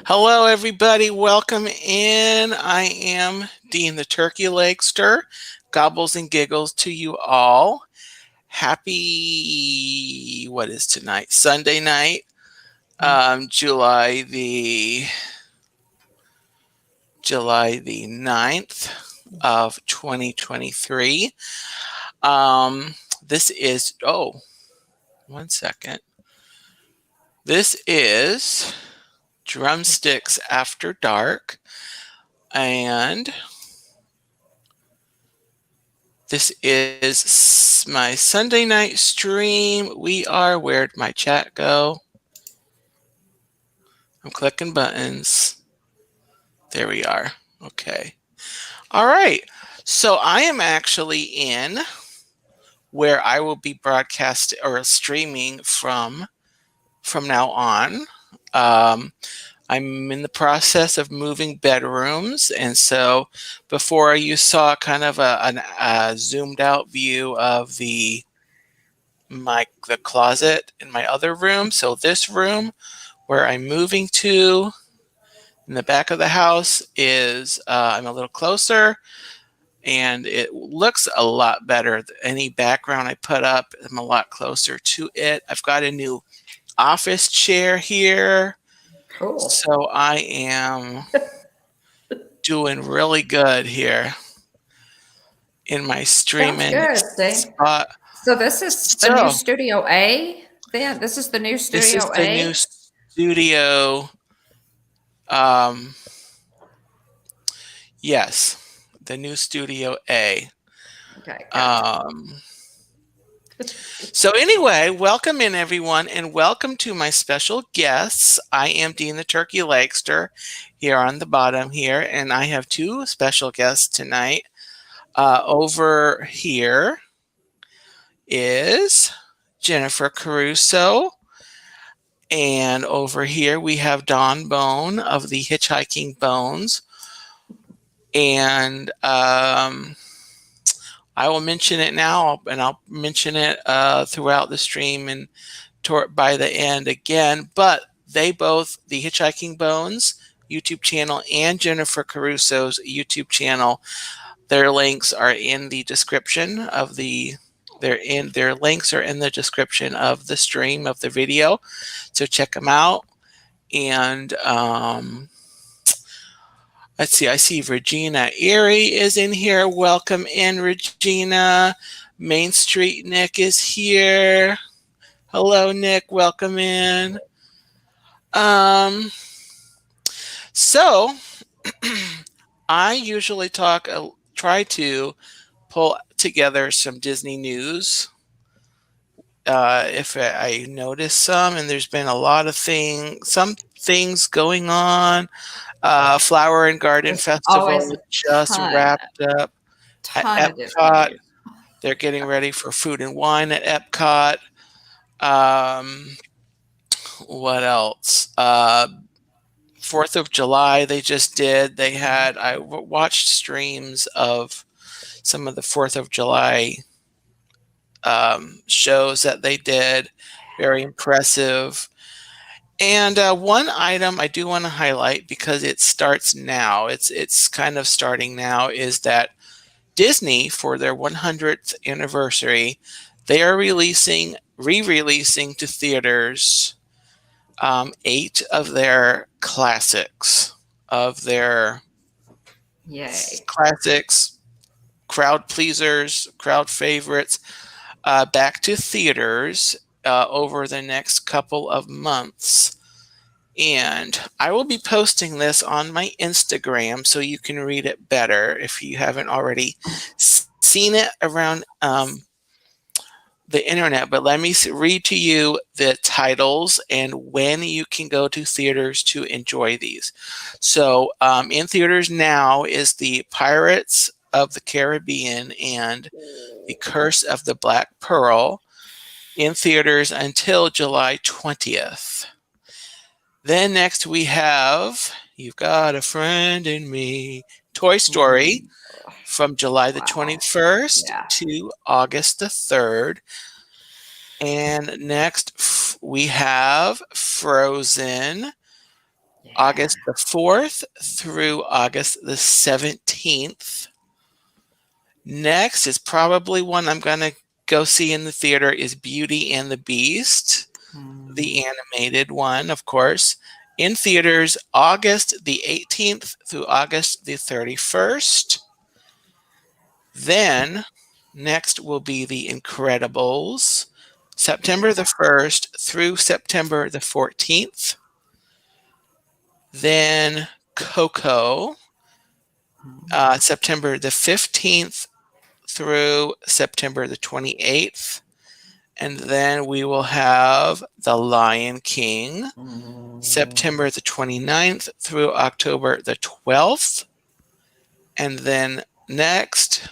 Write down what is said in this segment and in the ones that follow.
Hello, everybody. Welcome in. I am Dean the Turkey Legster. Gobbles and giggles to you all. Happy, what is tonight? Sunday night, July the 9th of 2023. This is, one second. This is Drumsticks After Dark, and this is my Sunday night stream. Where'd my chat go? I'm clicking buttons. There we are. Okay. All right. So I am actually in where I will be broadcasting or streaming from now on. I'm in the process of moving bedrooms, and so before you saw kind of a zoomed out view of the closet in my other room. So this room where I'm moving to in the back of the house is I'm a little closer, and it looks a lot better. Any background I put up, I'm a lot closer to it. I've got a new office chair here. Cool. So I am doing really good here in my streaming spot. So this is the new Studio A then? This is the new Studio A? This is the new studio. Yes, the new Studio A. Okay. Gotcha. So anyway, welcome in everyone, and welcome to my special guests. I am Dean the Turkey Legster here on the bottom here, and I have two special guests tonight. Over here is Jennifer Caruso, and over here we have Dawn Bone of the Hitchhiking Bones, and I will mention it now, and I'll mention it throughout the stream and by the end again. But they both, the Hitchhiking Bones YouTube channel and Jennifer Caruso's YouTube channel, their links are in the description of their links are in the description of the stream of the video. So check them out. And let's see, I see Regina Erie is in here. Welcome in, Regina. Main Street Nick is here. Hello, Nick. Welcome in. So I usually try to pull together some Disney news. If I notice some, and there's been a lot of some things going on. Flower and Garden Festival just wrapped up at Epcot. They're getting ready for Food and Wine at Epcot. What else? 4th of July they just did. I watched streams of some of the 4th of July shows that they did. Very impressive. And one item I do want to highlight, because it starts now, it's kind of starting now, is that Disney, for their 100th anniversary, they are re-releasing to theaters 8 of their classics, classics, crowd pleasers, crowd favorites, back to theaters over the next couple of months. And I will be posting this on my Instagram so you can read it better if you haven't already seen it around the internet. But let me read to you the titles and when you can go to theaters to enjoy these. So in theaters now is the Pirates of the Caribbean and the Curse of the Black Pearl, in theaters until July 20th. Then next we have You've Got a Friend in Me, Toy Story, from July the 21st to August the 3rd. And next we have Frozen, August the 4th through August the 17th. Next is probably one I'm going to go see in the theater is Beauty and the Beast, the animated one, of course, in theaters August the 18th through August the 31st. Then next will be The Incredibles, September the 1st through September the 14th. Then Coco, September the 15th through September the 28th. And then we will have The Lion King, September the 29th through October the 12th. And then next,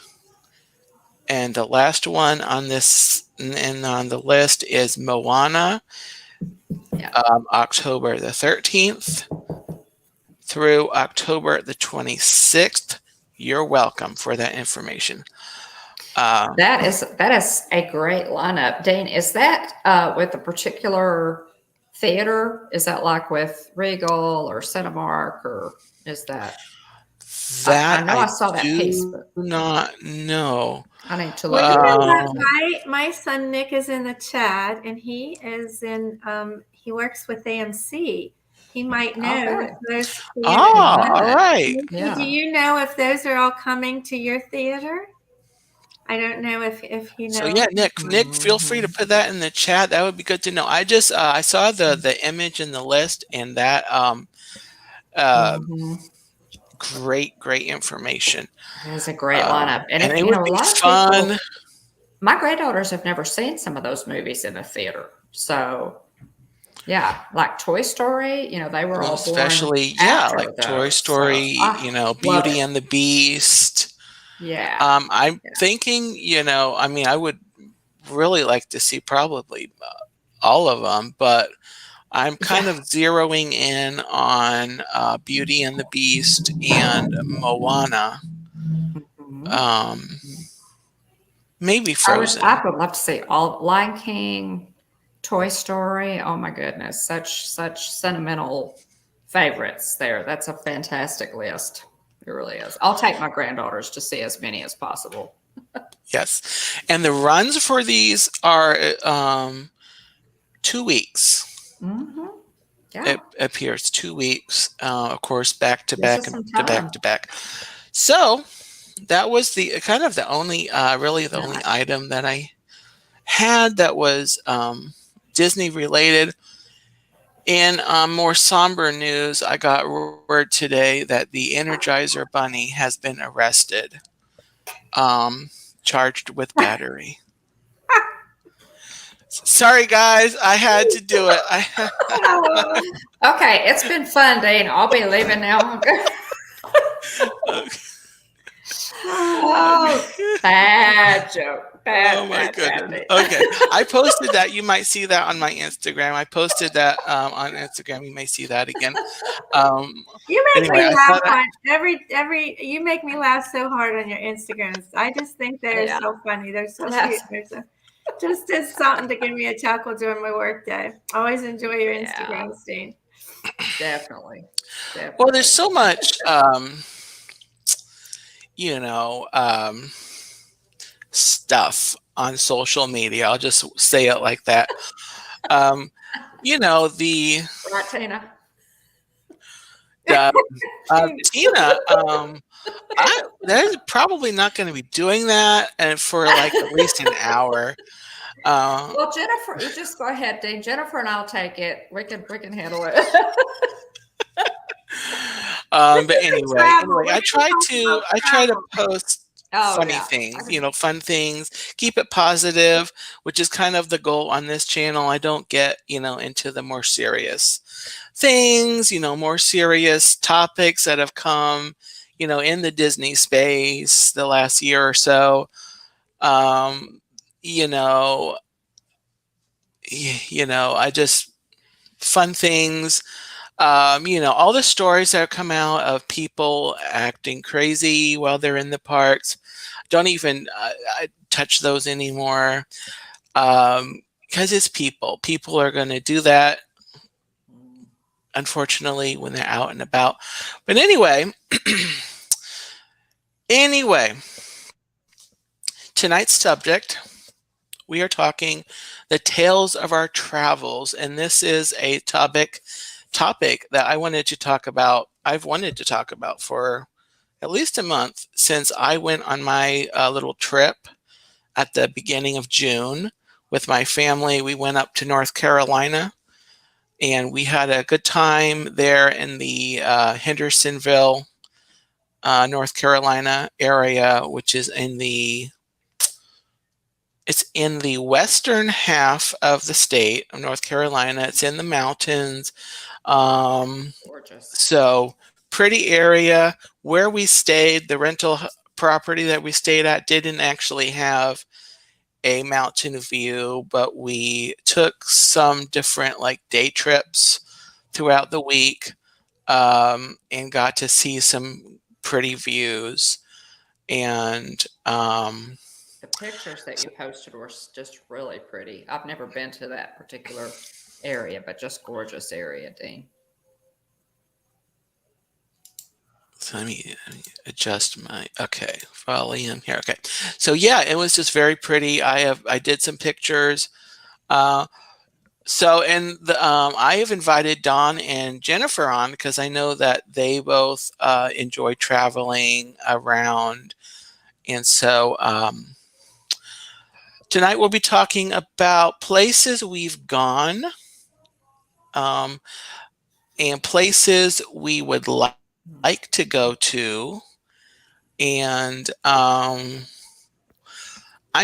and the last one on this and on the list is Moana, October the 13th through October the 26th. You're welcome for that information. That is a great lineup. Dean, is that with a particular theater? Is that like with Regal or Cinemark, or is that? That I know I saw that piece. Do not know. I need to look. Well, my son Nick is in the chat, and he is in. He works with AMC. He might know if those. All right. Yeah. Do you know if those are all coming to your theater? I don't know if you know. So yeah, Nick, feel free to put that in the chat. That would be good to know. I just I saw the image in the list, and that great information. It's a great lineup, and it would be fun. My granddaughters have never seen some of those movies in the theater, so yeah, like Toy Story. They were all especially like those. Toy Story. So, Beauty and the Beast. Yeah. I'm thinking, I would really like to see probably all of them, but I'm kind of zeroing in on Beauty and the Beast and Moana. Maybe Frozen. I would love to see all Lion King, Toy Story. Oh my goodness, such sentimental favorites there. That's a fantastic list. It really is. I'll take my granddaughters to see as many as possible. Yes. And the runs for these are 2 weeks. Yeah. It appears 2 weeks, of course, back to back to back to back. So that was the kind of the only, really the only item that I had that was Disney related. In more somber news, I got word today that the Energizer Bunny has been arrested, charged with battery. Sorry, guys, I had to do it. Okay, it's been fun, Dean. I'll be leaving now. Oh, bad joke. Oh my goodness. Okay, I posted that. You might see that on my Instagram. I posted that on Instagram. You may see that again. You make me laugh on every. You make me laugh so hard on your Instagrams. I just think they're so funny. They're so sweet. They're just as something to give me a chuckle during my work day. Always enjoy your Instagram, Dean. Definitely. Well, there's so much. Stuff on social media. I'll just say it like that. The right, Tina. Tina, they're probably not going to be doing that, and for like at least an hour. Well, Jennifer, you just go ahead, Dean. Jennifer and I'll take it. We can handle it. But anyway, I try to post funny things, fun things, keep it positive, which is kind of the goal on this channel. I don't get, into the more serious things, more serious topics that have come, in the Disney space the last year or so. I just fun things. All the stories that come out of people acting crazy while they're in the parks, don't even touch those anymore, because it's people. People are going to do that unfortunately, when they're out and about. But anyway, anyway, tonight's subject, we are talking the tales of our travels, and this is a topic that I wanted to talk about. I've wanted to talk about for at least a month since I went on my little trip at the beginning of June with my family. We went up to North Carolina, and we had a good time there in the Hendersonville, North Carolina area, which is in the western half of the state of North Carolina. It's in the mountains. Gorgeous. So pretty area. Where we stayed, the rental property that we stayed at didn't actually have a mountain view, but we took some different like day trips throughout the week, and got to see some pretty views. And the pictures that you posted were just really pretty. I've never been to that particular area, but just gorgeous area, Dean. So let me adjust my, okay, volume here. Okay. So yeah, it was just very pretty. I did some pictures. So, and I have invited Dawn and Jennifer on because I know that they both enjoy traveling around. And so tonight we'll be talking about places we've gone, and places we would like to go to. And I'm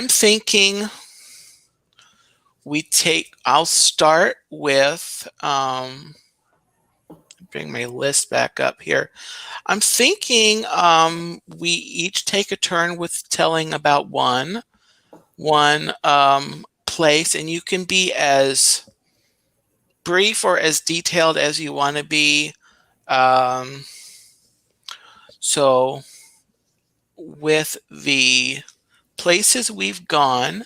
thinking I'll start with, bring my list back up here. I'm thinking we each take a turn with telling about one place, and you can be as brief or as detailed as you want to be. So with the places we've gone,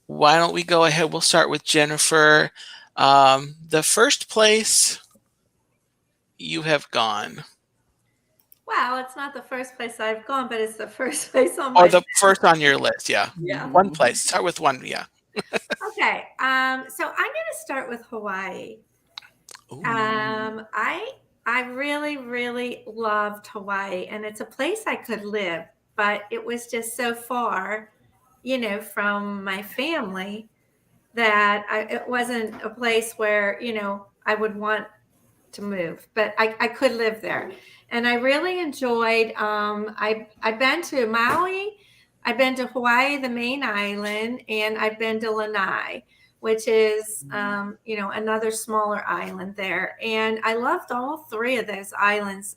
why don't we go ahead? We'll start with Jennifer. The first place you have gone. Well, it's not the first place I've gone, but it's the first place on my Or the first on your list, yeah. Yeah. One place. Start with one, yeah. Okay. So I'm going to start with Hawaii. Ooh. I really, really loved Hawaii, and it's a place I could live, but it was just so far, from my family that it wasn't a place where, I would want to move, but I could live there. And I really enjoyed, I've been to Maui, I've been to Hawaii, the main island, and I've been to Lanai, which is, another smaller island there. And I loved all three of those islands.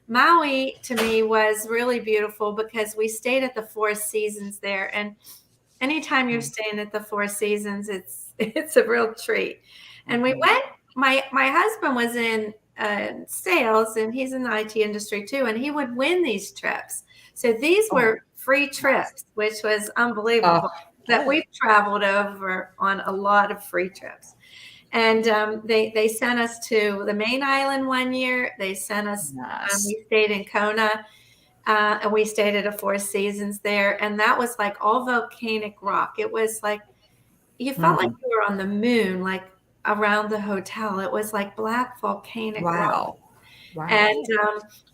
Maui to me was really beautiful because we stayed at the Four Seasons there. And anytime you're staying at the Four Seasons, it's a real treat. And we went, my husband was in sales, and he's in the IT industry too, and he would win these trips. So these were free trips, which was unbelievable. That we've traveled over on a lot of free trips. And they sent us to the main island one year. They sent us, we stayed in Kona, and we stayed at a Four Seasons there. And that was like all volcanic rock. It was like, you felt like you were on the moon, like around the hotel. It was like black volcanic rock. Wow. And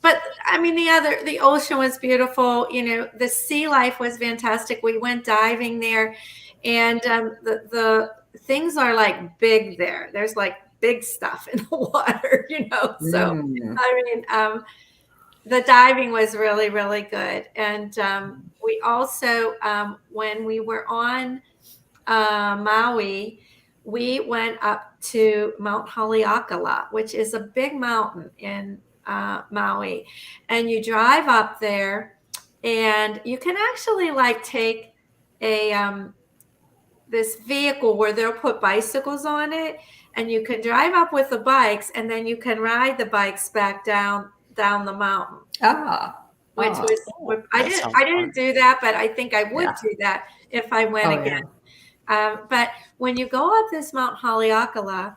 but I mean, the ocean was beautiful. The sea life was fantastic. We went diving there, and the things are like big there. There's like big stuff in the water, So I mean, the diving was really, really good. And we also, when we were on Maui, we went up to Mount Haleakala, which is a big mountain in Maui. And you drive up there, and you can actually like take this vehicle where they'll put bicycles on it, and you can drive up with the bikes, and then you can ride the bikes back down the mountain. Which was I didn't do that, but I think I would do that if I went again. But when you go up this Mount Haleakala,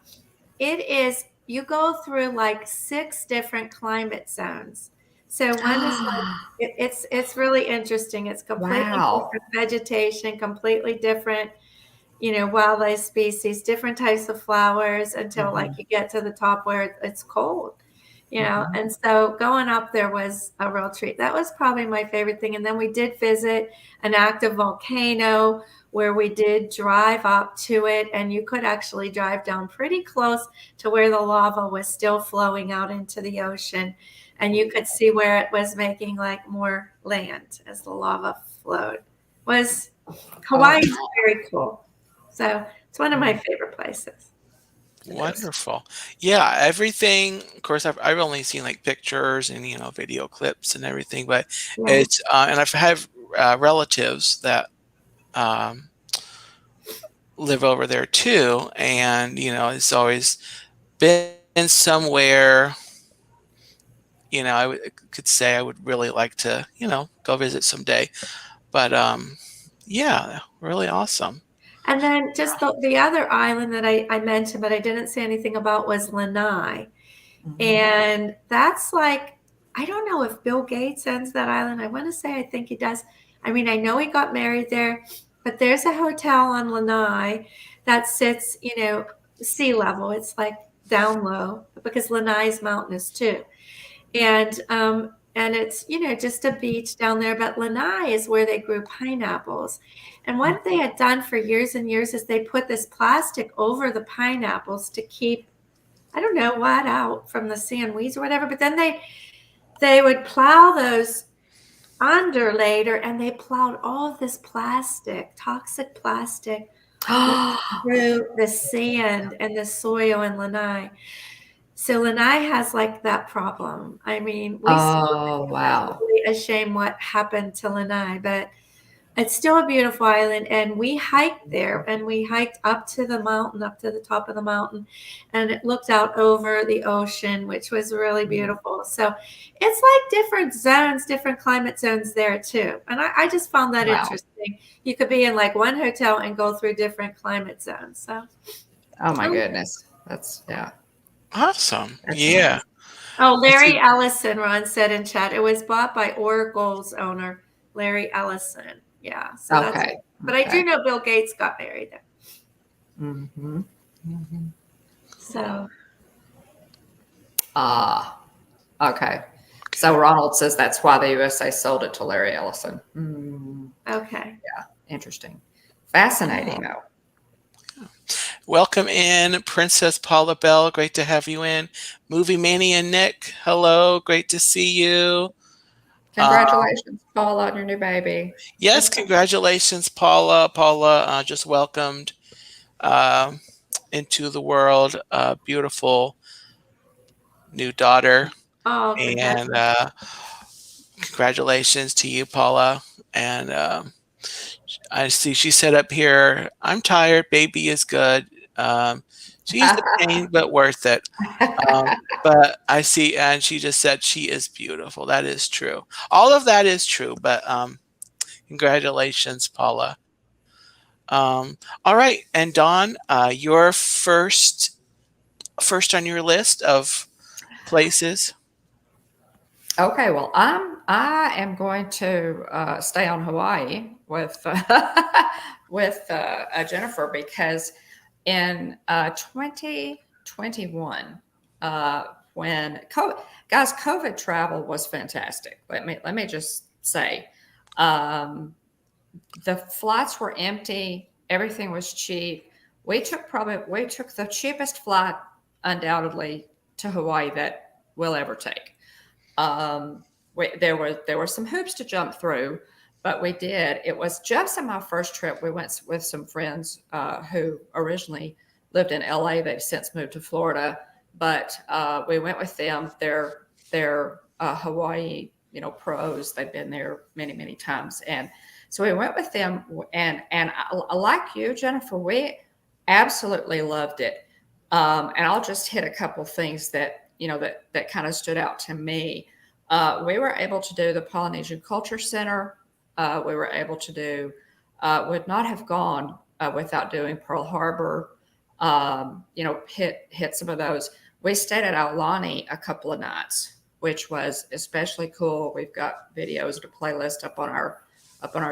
it is you go through like 6 different climate zones. So one is like it's really interesting. It's completely different vegetation, completely different, wildlife species, different types of flowers until like you get to the top where it's cold. And so going up there was a real treat. That was probably my favorite thing. And then we did visit an active volcano where we did drive up to it, and you could actually drive down pretty close to where the lava was still flowing out into the ocean. And you could see where it was making like more land as the lava flowed. Hawaii is very cool. So it's one of my favorite places. Wonderful. Yeah, everything. Of course, I've only seen like pictures and video clips and everything, but it's and I've had relatives that live over there too, and it's always been somewhere. Could say I would really like to go visit someday, but yeah, really awesome. And then just the other island that I mentioned, but I didn't say anything about, was Lanai. And that's like, I don't know if Bill Gates owns that island. I want to say I think he does. I mean, I know he got married there, but there's a hotel on Lanai that sits, sea level. It's like down low because Lanai is mountainous too. And it's, just a beach down there. But Lanai is where they grew pineapples. And what they had done for years and years is they put this plastic over the pineapples to keep, I don't know what, out from the sand weeds or whatever. But then they would plow those under later, and they plowed all of this plastic, toxic plastic, through the sand and the soil in Lanai. So Lanai has like that problem. I mean, we really ashamed what happened to Lanai, but it's still a beautiful island. And we hiked there, and we hiked up to the mountain, up to the top of the mountain, and it looked out over the ocean, which was really beautiful. So it's like different zones, different climate zones there too. And I just found that interesting. You could be in like one hotel and go through different climate zones. So, oh my goodness, that's awesome. That's yeah. amazing. Oh, Larry Ellison, Ron said in chat, it was bought by Oracle's owner, Larry Ellison. Yeah. So that's, but I do know Bill Gates got married there. So. Okay. So Ronald says that's why the USA sold it to Larry Ellison. Okay. Yeah. Interesting. Fascinating, though. Welcome in, Princess Paula Bell. Great to have you in. Movie Mania Nick, hello. Great to see you. Congratulations, Paula, on your new baby. Yes, congratulations, Paula. Paula just welcomed into the world a beautiful new daughter. Oh, and congratulations to you, Paula. And I see she said up here, I'm tired, baby is good. She's a pain, but worth it. But I see, and she just said she is beautiful. That is true. All of that is true, but congratulations, Paula. All right, and Dawn, your first on your list of places. Okay, well, I am going to stay on Hawaii with Jennifer, because in 2021, when COVID travel was fantastic. Let me just say, the flights were empty. Everything was cheap. We took the cheapest flight, undoubtedly, to Hawaii that we'll ever take. There were some hoops to jump through, but we did. It was just on my first trip. We went with some friends who originally lived in LA. They've since moved to Florida, but we went with them. They're Hawaii, pros. They've been there many, many times, and so we went with them. And like you, Jennifer, we absolutely loved it. And I'll just hit a couple things that that kind of stood out to me. We were able to do the Polynesian Culture Center. We were able to do, would not have gone without doing Pearl Harbor, hit some of those. we stayed at Aulani a couple of nights, which was especially cool. We've got videos to playlist up on our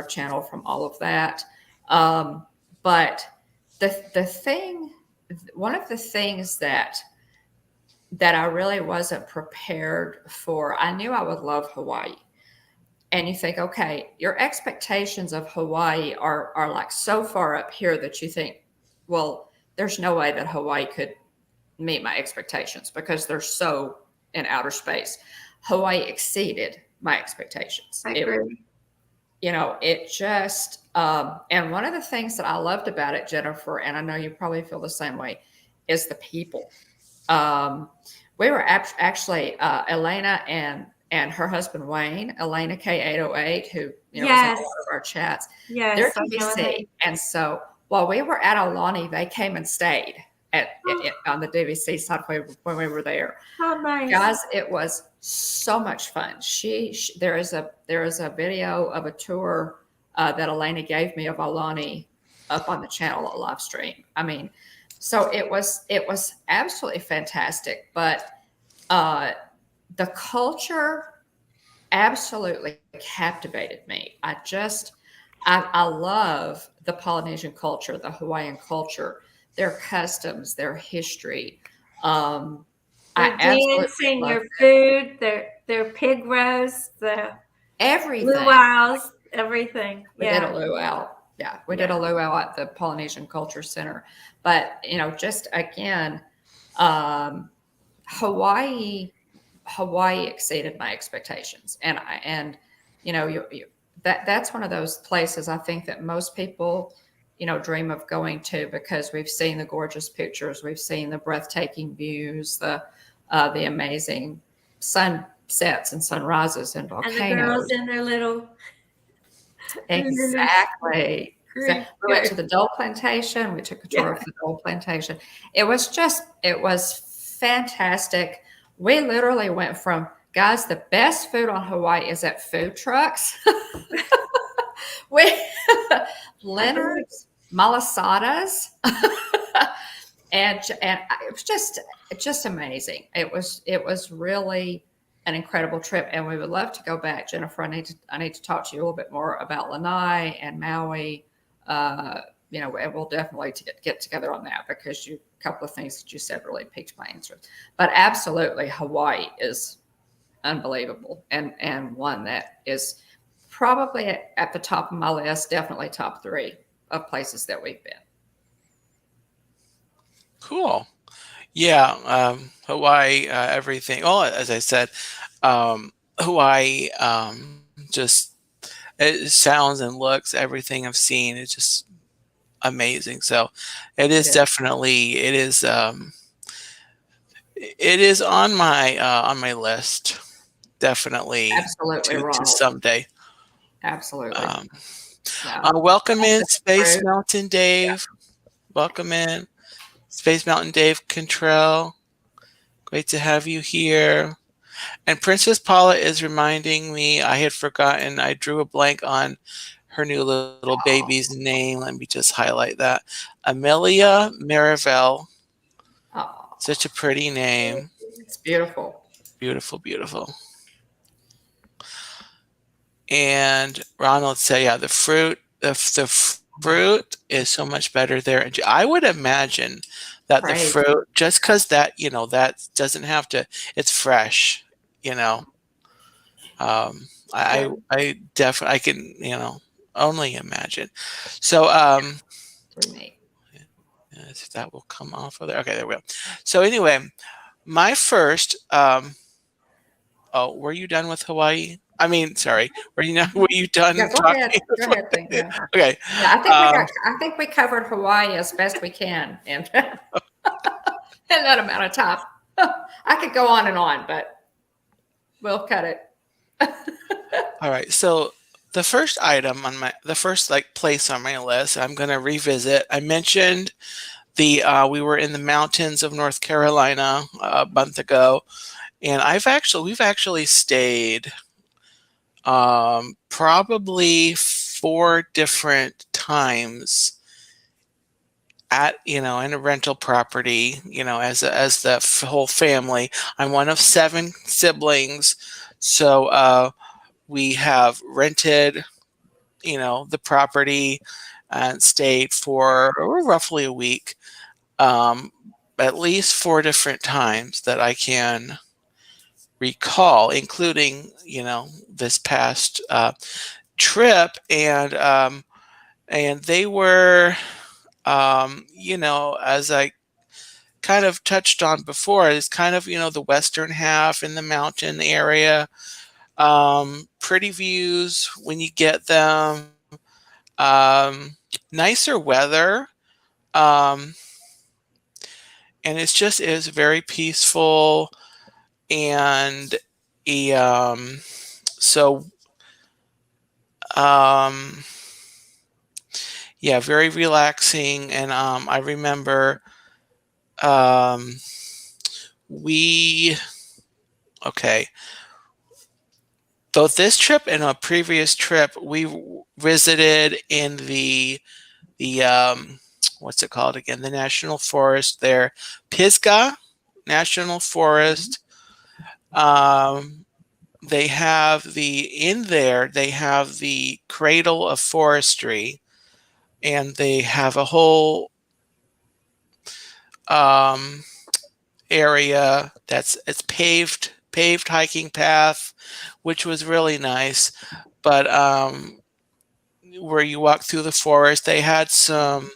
channel from all of that. But one of the things that I really wasn't prepared for, I knew I would love Hawaii. And you think, okay, your expectations of Hawaii are like so far up here that you think, well, there's no way that Hawaii could meet my expectations because they're so in outer space. Hawaii exceeded my expectations. I agree. It just, and one of the things that I loved about it, Jennifer, and I know you probably feel the same way, is the people. We were actually, Elena and her husband, Wayne, Elena K808, who, is in a lot of our chats. Yes. They're DVC. And so while we were at Aulani, they came and stayed on the DVC side when we were there. How nice. Guys, it was so much fun. There is a video of a tour that Elena gave me of Aulani up on the channel, a live stream. I mean, so it was absolutely fantastic. But the culture absolutely captivated me. I love the Polynesian culture, the Hawaiian culture, their customs, their history. Their dancing, your food, their pig roast, everything. Luau's, everything. We did a luau. Yeah, we did a luau at the Polynesian Culture Center. But, just again, Hawaii exceeded my expectations. And that's one of those places I think that most people, dream of going to because we've seen the gorgeous pictures, we've seen the breathtaking views, the amazing sunsets and sunrises and volcanoes. And the girls in their little. Exactly. We went to the Dole Plantation. We took a tour of the Dole Plantation. It was fantastic. We literally went from, guys, the best food on Hawaii is at food trucks. Leonard's, Malasadas. and it was just amazing. It was really an incredible trip, and we would love to go back. Jennifer, I need to talk to you a little bit more about Lanai and Maui. And we'll definitely get together on that because a couple of things that you said really piqued my interest. But absolutely, Hawaii is unbelievable, and one that is probably at the top of my list, definitely top 3 of places that we've been. Cool. Yeah, Hawaii, everything. Well, as I said, Hawaii, just it sounds and looks, everything I've seen is just amazing. So it is definitely, it is on my list, definitely. Absolutely to someday. Absolutely. Welcome in, Space Mountain Dave. Yeah. Welcome in, Space Mountain Dave Contrell. Great to have you here. And Princess Paula is reminding me, I had forgotten, I drew a blank on her new little baby's name. Let me just highlight that. Amelia Marivelle. Oh, such a pretty name. It's beautiful. Beautiful, beautiful. And Ronald said, yeah, the fruit is so much better there. I would imagine that the fruit, just because that, that doesn't have to, it's fresh, I definitely, I can, only imagine. So, that will come off of there. Okay, there we go. So anyway, my first, were you done with Hawaii? I mean, sorry, were you done? Yeah, go ahead. Go ahead. Okay. Yeah, I think we covered Hawaii as best we can in that amount of time. I could go on and on, but we'll cut it. All right. So the first item on the first place on my list, I'm going to revisit. I mentioned we were in the mountains of North Carolina a month ago, and we've actually stayed probably 4 different times in a rental property, as the whole family. I'm one of 7 siblings, so we have rented, the property and stayed for roughly a week, at least 4 different times that I can recall, including, this past trip, and they were, as I kind of touched on before, it's kind of, the western half in the mountain area. Pretty views when you get them. Nicer weather. And it's very peaceful. And so, yeah, very relaxing. And I remember okay. Both this trip and a previous trip, we visited in the what's it called again? The national forest there, Pisgah National Forest. They have they have the Cradle of Forestry, and they have a whole area it's paved hiking path, which was really nice. But where you walk through the forest, they had some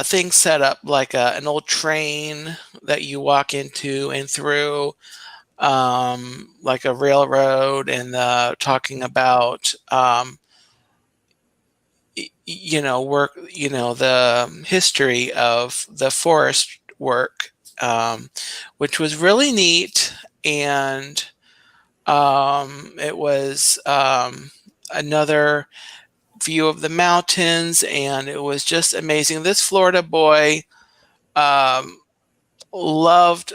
things set up, like an old train that you walk into and through, like a railroad, and talking about work, the history of the forest work, which was really neat. And it was another view of the mountains, and it was just amazing. This Florida boy loved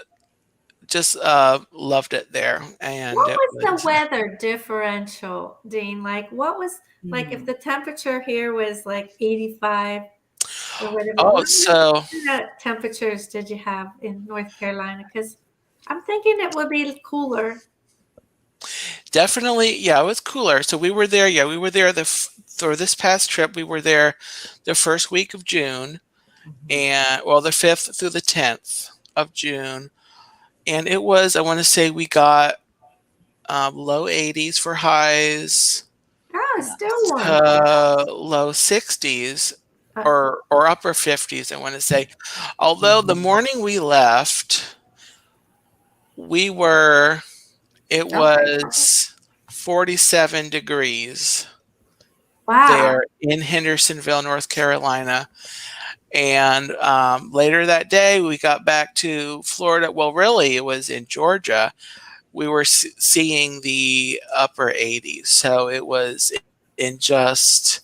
it there. And what was the weather differential, Dean? Like, what was like if the temperature here was like 85 or whatever? What temperatures did you have in North Carolina? Because I'm thinking it would be cooler. Definitely, yeah, it was cooler. So we were there. Yeah, we were there for this past trip. We were there the first week of June, and the 5th through the 10th of June, and it was, I want to say, we got low 80s for highs. Oh, still warm. Low 60s or upper 50s, I want to say. Although the morning we left, it was 47 degrees. Wow. There in Hendersonville, North Carolina. And later that day, we got back to Florida. Well, really, it was in Georgia. We were seeing the upper 80s. So it was in just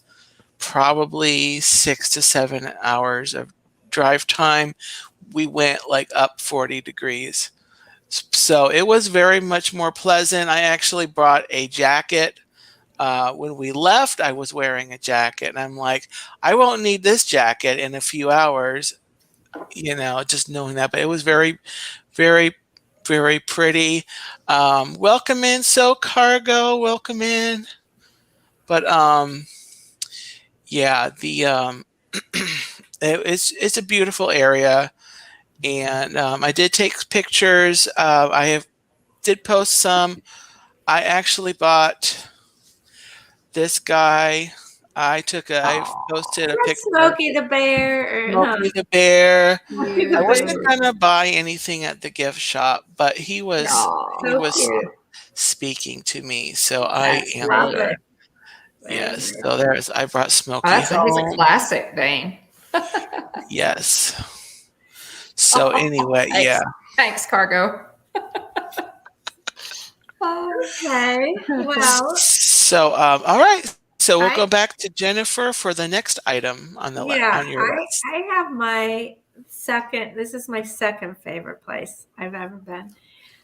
probably 6 to 7 hours of drive time, we went like up 40 degrees. So it was very much more pleasant. I actually brought a jacket. When we left, I was wearing a jacket, and I'm like, I won't need this jacket in a few hours, just knowing that. But it was very, very, very pretty. Welcome in, So Cargo, welcome in. But yeah, it's a beautiful area, and I did take pictures. Did post some. I actually bought this guy. I posted a picture. Smokey the Bear. Smokey the Bear. I wasn't gonna buy anything at the gift shop, but he was speaking to me, so I answered. Yes, so I brought Smokey home. He's a classic, Dane. Yes. So anyway, yeah. Thanks, Cargo. Okay. Well. So all right. So we'll go back to Jennifer for the next item on your list. I have my second. This is my second favorite place I've ever been,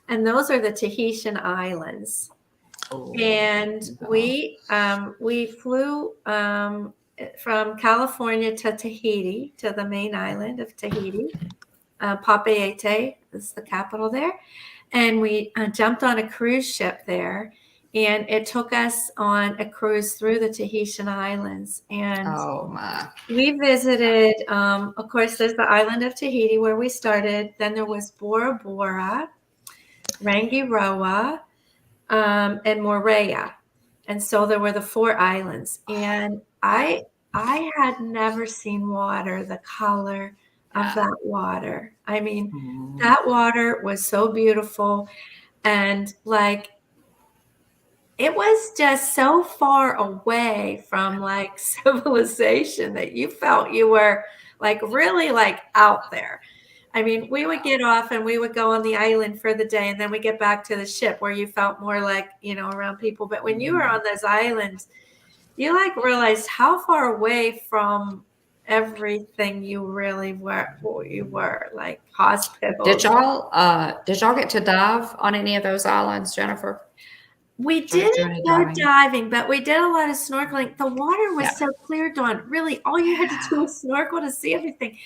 and those are the Tahitian Islands. And we flew from California to Tahiti, to the main island of Tahiti. Papeete is the capital there. And we jumped on a cruise ship there. And it took us on a cruise through the Tahitian Islands. And we visited, of course, there's the island of Tahiti where we started. Then there was Bora Bora, Rangiroa, and Moorea. And so there were the 4 islands. And I had never seen water the color of that water. I mean, that water was so beautiful. And like, it was just so far away from like civilization that you felt you were like really like out there. I mean, we would get off and we would go on the island for the day, and then we get back to the ship where you felt more like, around people. But when you were on those islands, you like realized how far away from everything you really were like hospitals. Did y'all get to dive on any of those islands, Jennifer? We didn't go diving, but we did a lot of snorkeling. The water was so clear, Dawn. Really, all you had to do was snorkel to see everything.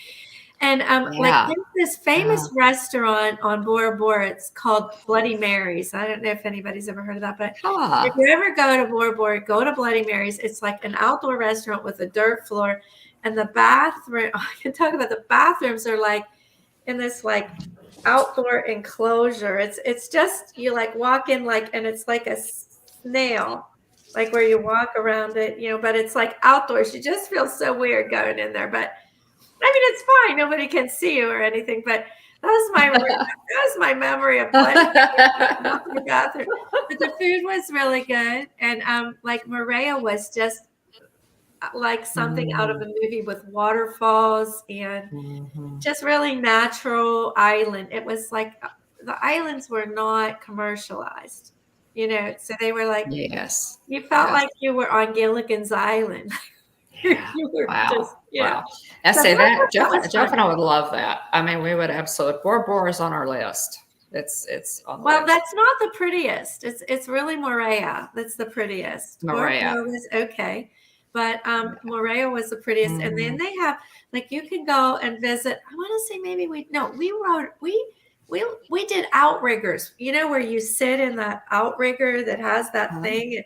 And like there's this famous restaurant on Bora Bora. It's called Bloody Mary's. I don't know if anybody's ever heard of that, but if you ever go to Bora Bora, go to Bloody Mary's. It's like an outdoor restaurant with a dirt floor, and the bathroom. I can talk about the bathrooms are like in this like outdoor enclosure. It's just you like walk in like, and it's like a snail, like where you walk around it, but it's like outdoors. You just feel so weird going in there, but. I mean, it's fine. Nobody can see you or anything, but that was my memory of the bathroom. But the food was really good, and like Moorea was just like something out of a movie with waterfalls and just really natural island. It was like the islands were not commercialized, so they were like you felt like you were on Gilligan's Island. You were just, wow. I say that Jeff and I would love that. I mean, we would absolutely. Bora Bora is on our list. It's on the list. That's not the prettiest. It's really Moorea that's the prettiest. Moorea was okay, but Moorea was the prettiest. And then they have like you can go and visit. I want to say maybe we did outriggers. Where you sit in the outrigger that has that thing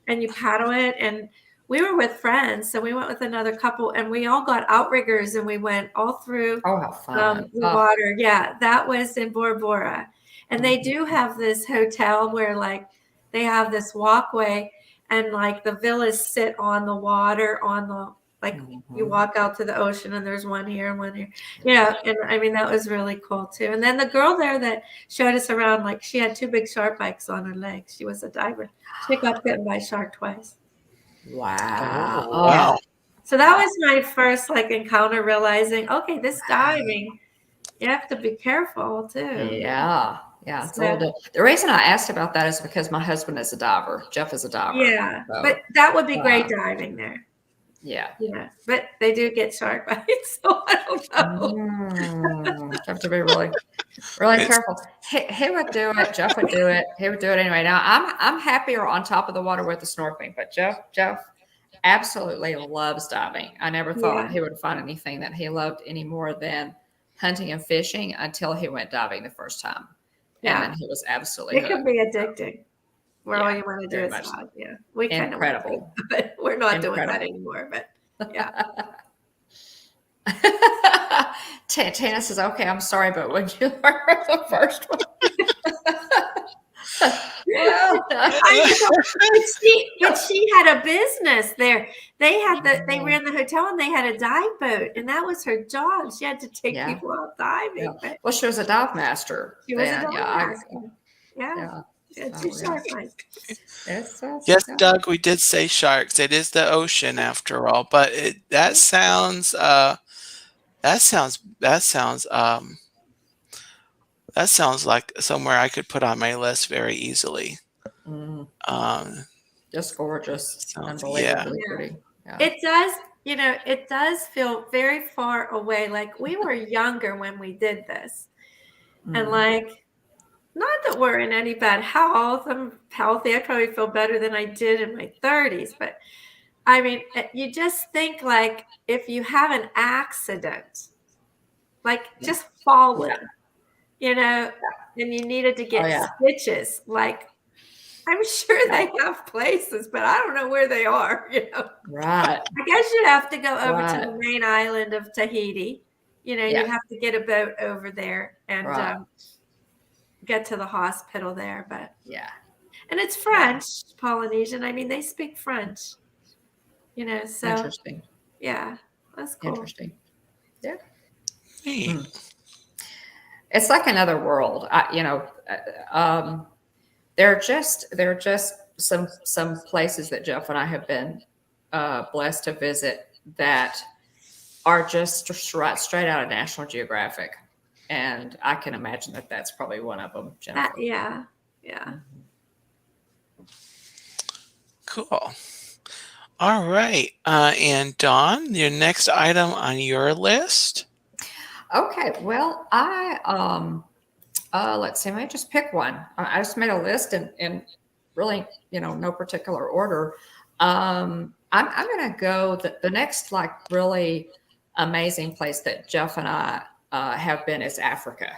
and you paddle it and. We were with friends, so we went with another couple, and we all got outriggers, and we went all through how fun. The water. Yeah, that was in Bora Bora. And they do have this hotel where, like, they have this walkway, and, like, the villas sit on the water, you walk out to the ocean, and there's one here and one here. And, I mean, that was really cool, too. And then the girl there that showed us around, like, she had 2 big shark bites on her legs. She was a diver. She got bitten by a shark twice. Wow. Wow. So that was my first like encounter realizing, okay, this diving, you have to be careful too. Yeah. It's a little the reason I asked about that is because my husband is a diver. Jeff is a diver. Yeah. So, but that would be great diving there. Yeah. But they do get shark bites, so I don't know. Have to be really careful. He would do it. Jeff would do it. He would do it anyway. Now I'm happier on top of the water with the snorkeling, but Jeff absolutely loves diving. I never thought he would find anything that he loved any more than hunting and fishing until he went diving the first time. Yeah. And then he was absolutely hooked. It can be addicting. Where all you want to do is dive. Yeah. We kind of incredible. But we're not doing that anymore. But yeah. Tina says, okay, I'm sorry, but would you learn the first one? But she had a business there. They ran the hotel and they had a dive boat, and that was her job. She had to take people out diving. Yeah. Well, she was a dive master. She was a dive master. Yeah. Yes, Doug, we did say sharks. It is the ocean after all, but that sounds like somewhere I could put on my list very easily. Just gorgeous, unbelievably pretty. Yeah. It does, it does feel very far away. Like we were younger when we did this, and like not that we're in any bad health. I'm healthy. I probably feel better than I did in my 30s. But I mean, you just think like if you have an accident, like just falling, and you needed to get stitches, like I'm sure they have places, but I don't know where they are, Right. I guess you'd have to go over to the main island of Tahiti. You'd have to get a boat over there and get to the hospital there. But and it's French, Polynesian. I mean, they speak French, so Interesting. Yeah, that's cool. Interesting. Yeah. Neat. It's like another world. There are just some places that Jeff and I have been blessed to visit that are just straight out of National Geographic, and I can imagine that that's probably one of them, Jennifer. Yeah. Cool. All right. And Dawn, your next item on your list. Okay. Well, let's see. Let me just pick one. I just made a list in really, no particular order. I'm going to go the next really amazing place that Jeff and I have been is Africa.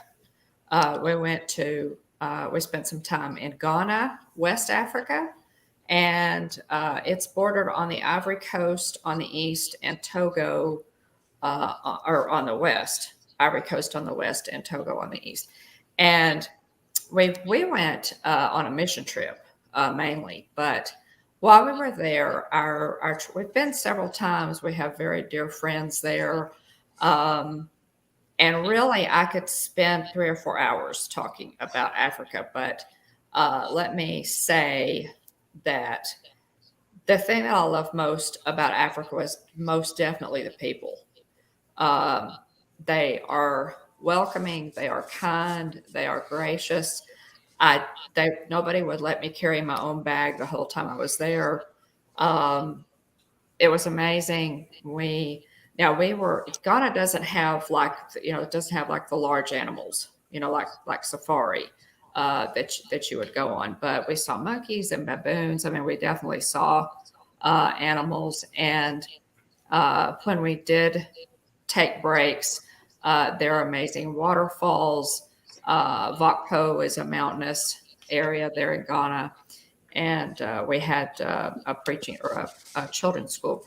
We spent some time in Ghana, West Africa, and it's bordered on the Ivory Coast on the east and Togo or on the west. Ivory Coast on the west and Togo on the east. And we went on a mission trip mainly, but while we were there, we've been several times. We have very dear friends there. And really, I could spend 3 or 4 hours talking about Africa, but let me say that the thing that I love most about Africa was most definitely the people. They are welcoming, they are kind, they are gracious. Nobody would let me carry my own bag the whole time I was there. It was amazing. Ghana doesn't have it doesn't have like the large animals, like safari that you would go on, but we saw monkeys and baboons. I mean, we definitely saw animals. And when we did take breaks, there are amazing waterfalls. Vokpo is a mountainous area there in Ghana. And we had a children's school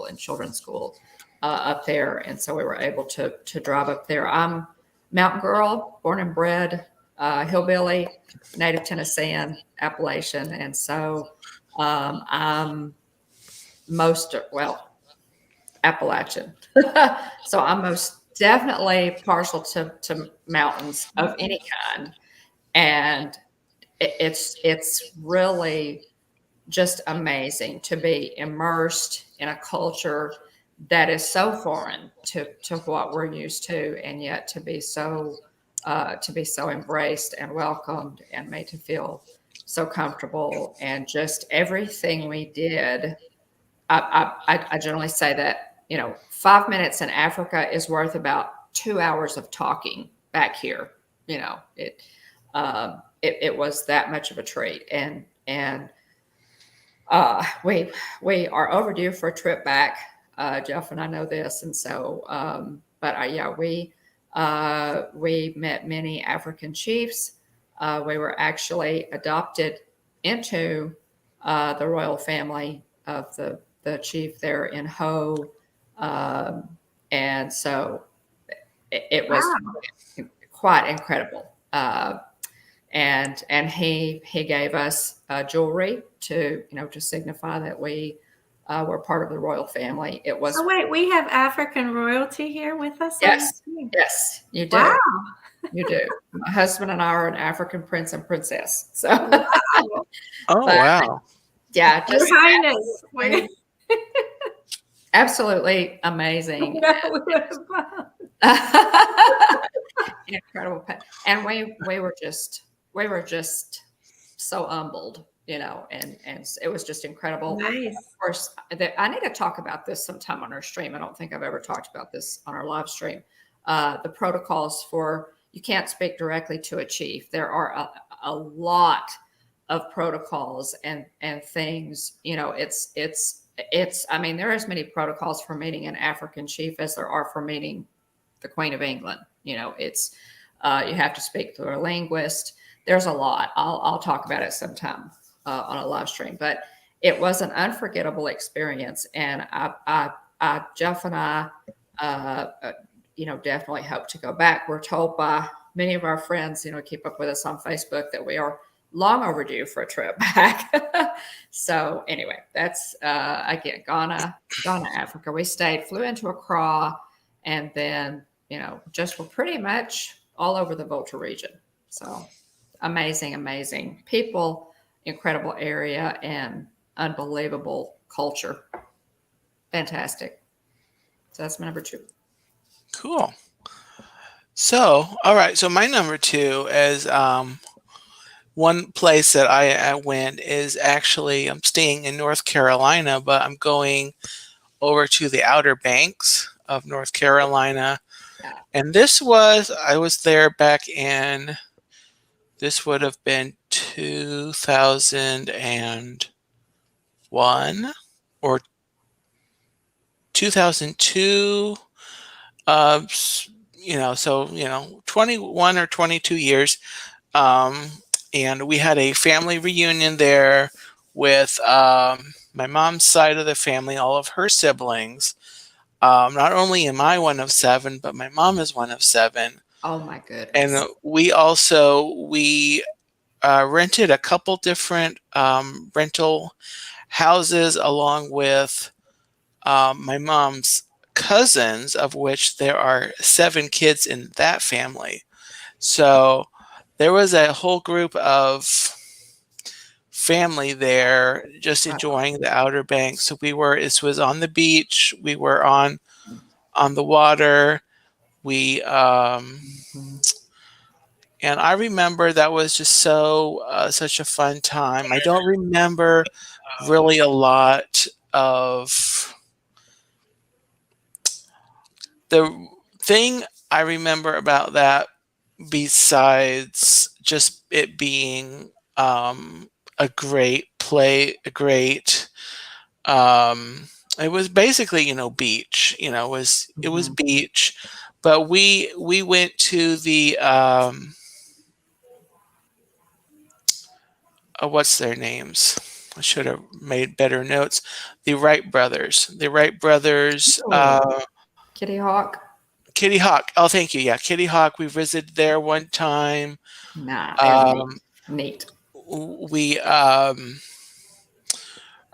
and children's school up there. And so we were able to drive up there. I'm mountain girl, born and bred, hillbilly, native Tennessean, Appalachian. And so I'm Appalachian. So I'm most definitely partial to mountains of any kind. And it's really just amazing to be immersed in a culture that is so foreign to what we're used to, and yet to be so embraced and welcomed and made to feel so comfortable. And just everything we did, I generally say that 5 minutes in Africa is worth about 2 hours of talking back here. It was that much of a treat, and we are overdue for a trip back. Jeff and I know this, and so we met many African chiefs. We were actually adopted into the royal family of the chief there in Ho, and so it was quite incredible. And he gave us jewelry to signify that we were part of the royal family. It was. Oh wait, we have African royalty here with us. Yes, you do. Wow. You do. My husband and I are an African prince and princess. So. Wow. Yeah, Your Highness. Absolutely amazing. Incredible. And we were just so humbled, and it was just incredible. Nice. Of course, I need to talk about this sometime on our stream. I don't think I've ever talked about this on our live stream. The protocols for you can't speak directly to a chief. There are a lot of protocols and things. You know, it's. I mean, there are as many protocols for meeting an African chief as there are for meeting the Queen of England. You know, it's you have to speak to a linguist. There's a lot. I'll talk about it sometime on a live stream. But it was an unforgettable experience, and Jeff and I, you know, definitely hope to go back. We're told by many of our friends, you know, keep up with us on Facebook, that we are long overdue for a trip back. So anyway, that's again Ghana, Africa. We flew into Accra, and then, you know, just were pretty much all over the Volta region. So amazing people, incredible area, and unbelievable culture. Fantastic. So that's my number 2. Cool. So, all right. So my number 2 is one place that I went is actually, I'm staying in North Carolina, but I'm going over to the Outer Banks of North Carolina. And I was there back in, this would have been 2001 or 2002. You know, so, you know, 21 or 22 years. And we had a family reunion there with my mom's side of the family, all of her siblings. Not only am I one of 7, but my mom is one of 7. Oh my goodness. And we rented a couple different rental houses along with my mom's cousins, of which there are 7 kids in that family. So there was a whole group of family there just enjoying the Outer Banks. So this was on the beach. We were on the water. We and I remember that was just such a fun time. I don't remember really a lot of the thing I remember about that, besides just it being a great play, it was basically, you know, beach, you know, it was beach, but we went to the what's their names? I should have made better notes. The Wright brothers. Kitty Hawk. Oh, thank you. Yeah, Kitty Hawk. We visited there one time. Neat. I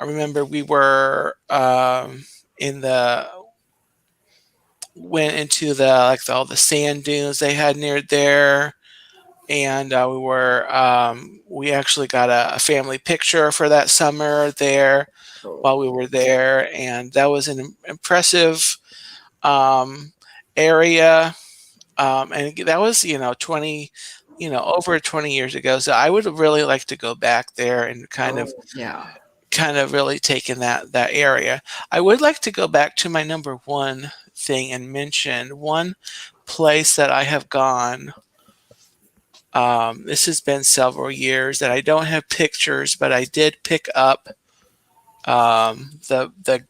remember we were went into all the sand dunes they had near there, and we actually got a family picture for that summer there while we were there, and that was an impressive area, and that was, you know, over 20 years ago. So I would really like to go back there and kind of really take in that area. I would like to go back to my number 1 thing and mention one place that I have gone. This has been several years that I don't have pictures, but I did pick up the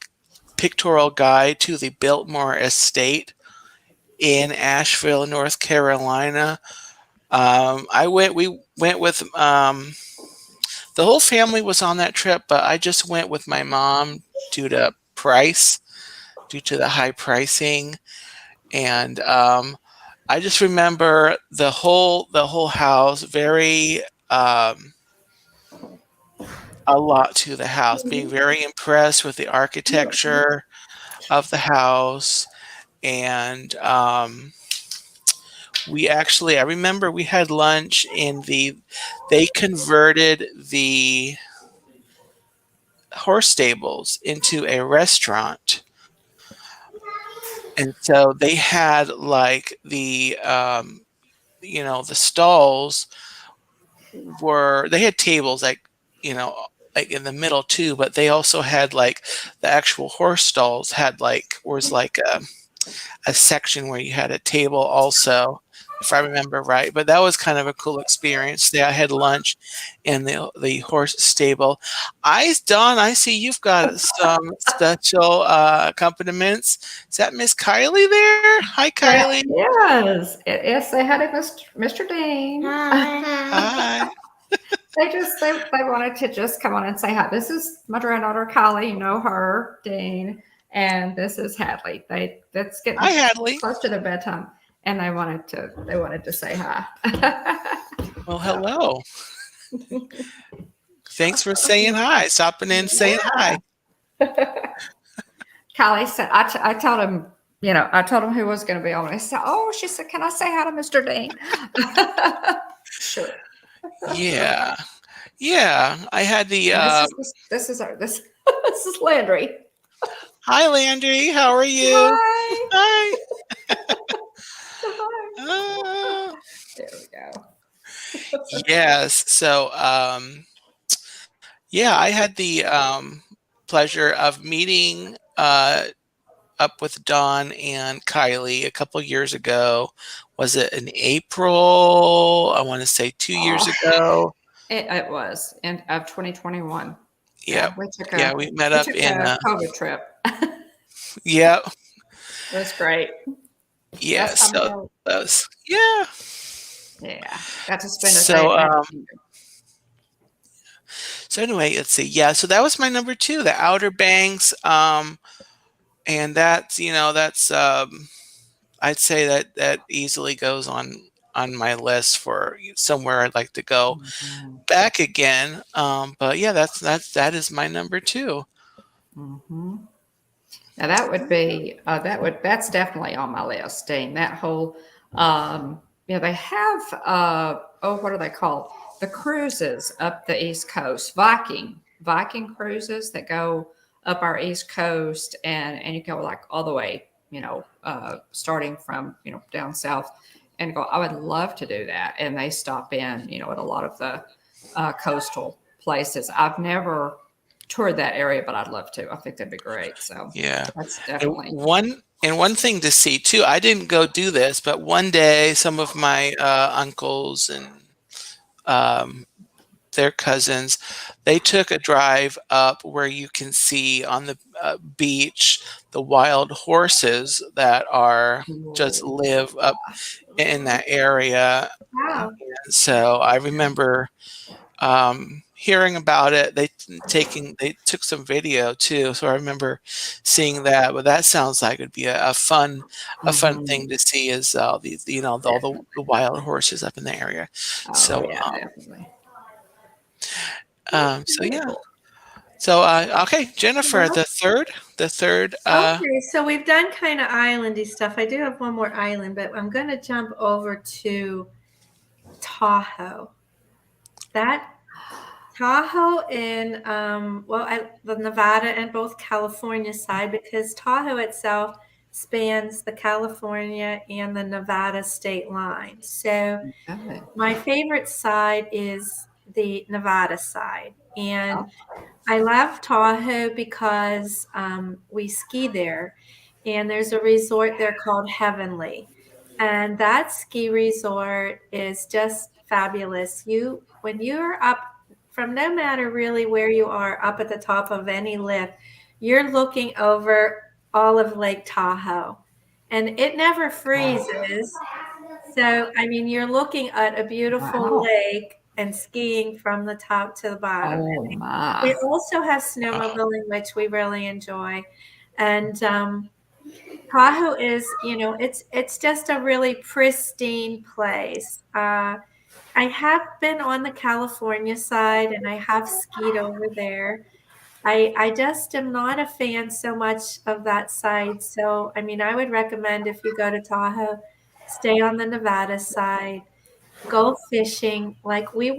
pictorial guide to the Biltmore Estate in Asheville, North Carolina. We went with the whole family was on that trip, but I just went with my mom due to the high pricing, and I just remember the whole house, very a lot to the house, being very impressed with the architecture of the house. And I remember we had lunch they converted the horse stables into a restaurant. And so they had like the stalls they had tables like in the middle too, but they also had like the actual horse stalls was like a section where you had a table also if I remember right. But that was kind of a cool experience. I had lunch in the horse stable. Dawn, I see you've got some special accompaniments. Is that Miss Kylie there? Hi, Kylie. Yes, it is. Say hi to Mr. Dean. Hi. They wanted to just come on and say hi. This is my granddaughter Kylie. You know her, Dean, and this is Hadley. That's getting Hi, Hadley. close to their bedtime, and they wanted to say hi. Well, hello. Thanks for saying hi. Stopping in, saying hi. Kylie said, I told him, I told him who was going to be on. He said, "Oh," she said, "can I say hi to Mr. Dean?" Sure. Yeah. I had the. This is Landry. Hi, Landry. How are you? Hi. Hi. There we go. Yes. So, I had the pleasure of meeting up with Dawn and Kylie a couple years ago. Was it in April? I want to say 2 years ago. It was of 2021. Yeah. We met up in a COVID trip. Yeah. It was great. Yeah. So that was Yeah. Got to spend a day. So anyway, let's see. Yeah, so that was my number 2, the Outer Banks. And that's I'd say that easily goes on my list for somewhere I'd like to go back again. But yeah, that is my number 2. Mm-hmm. Now that would be that's definitely on my list, Dean. That whole they have what are they called? The cruises up the East Coast, Viking cruises that go up our East Coast and you go like all the way, starting from down south and go. I would love to do that, and they stop in at a lot of the coastal places. I've never toured that area, but I'd love to. I think that'd be great. So yeah, that's definitely one thing to see too. I didn't go do this, but one day some of my uncles and their cousins, they took a drive up where you can see on the beach the wild horses that are just live up in that area. Wow. And so I remember hearing about it. They took some video too, so I remember seeing that. But that sounds like it'd be a fun thing to see, is all these all the wild horses up in the area. Definitely. So yeah. So okay, Jennifer, the third. Okay, so we've done kind of islandy stuff. I do have one more island, but I'm going to jump over to Tahoe. Tahoe in the Nevada and both California side, because Tahoe itself spans the California and the Nevada state line. So my favorite side is the Nevada side, and I love Tahoe because we ski there, and there's a resort there called Heavenly, and that ski resort is just fabulous. When you're up from, no matter really where you are, up at the top of any lift, you're looking over all of Lake Tahoe, and it never freezes. So, I mean, you're looking at a beautiful lake and skiing from the top to the bottom. Oh, my. It also has snowmobiling, which we really enjoy. And Tahoe is, it's just a really pristine place. I have been on the California side, and I have skied over there. I just am not a fan so much of that side. So, I mean, I would recommend, if you go to Tahoe, stay on the Nevada side, go fishing. Like we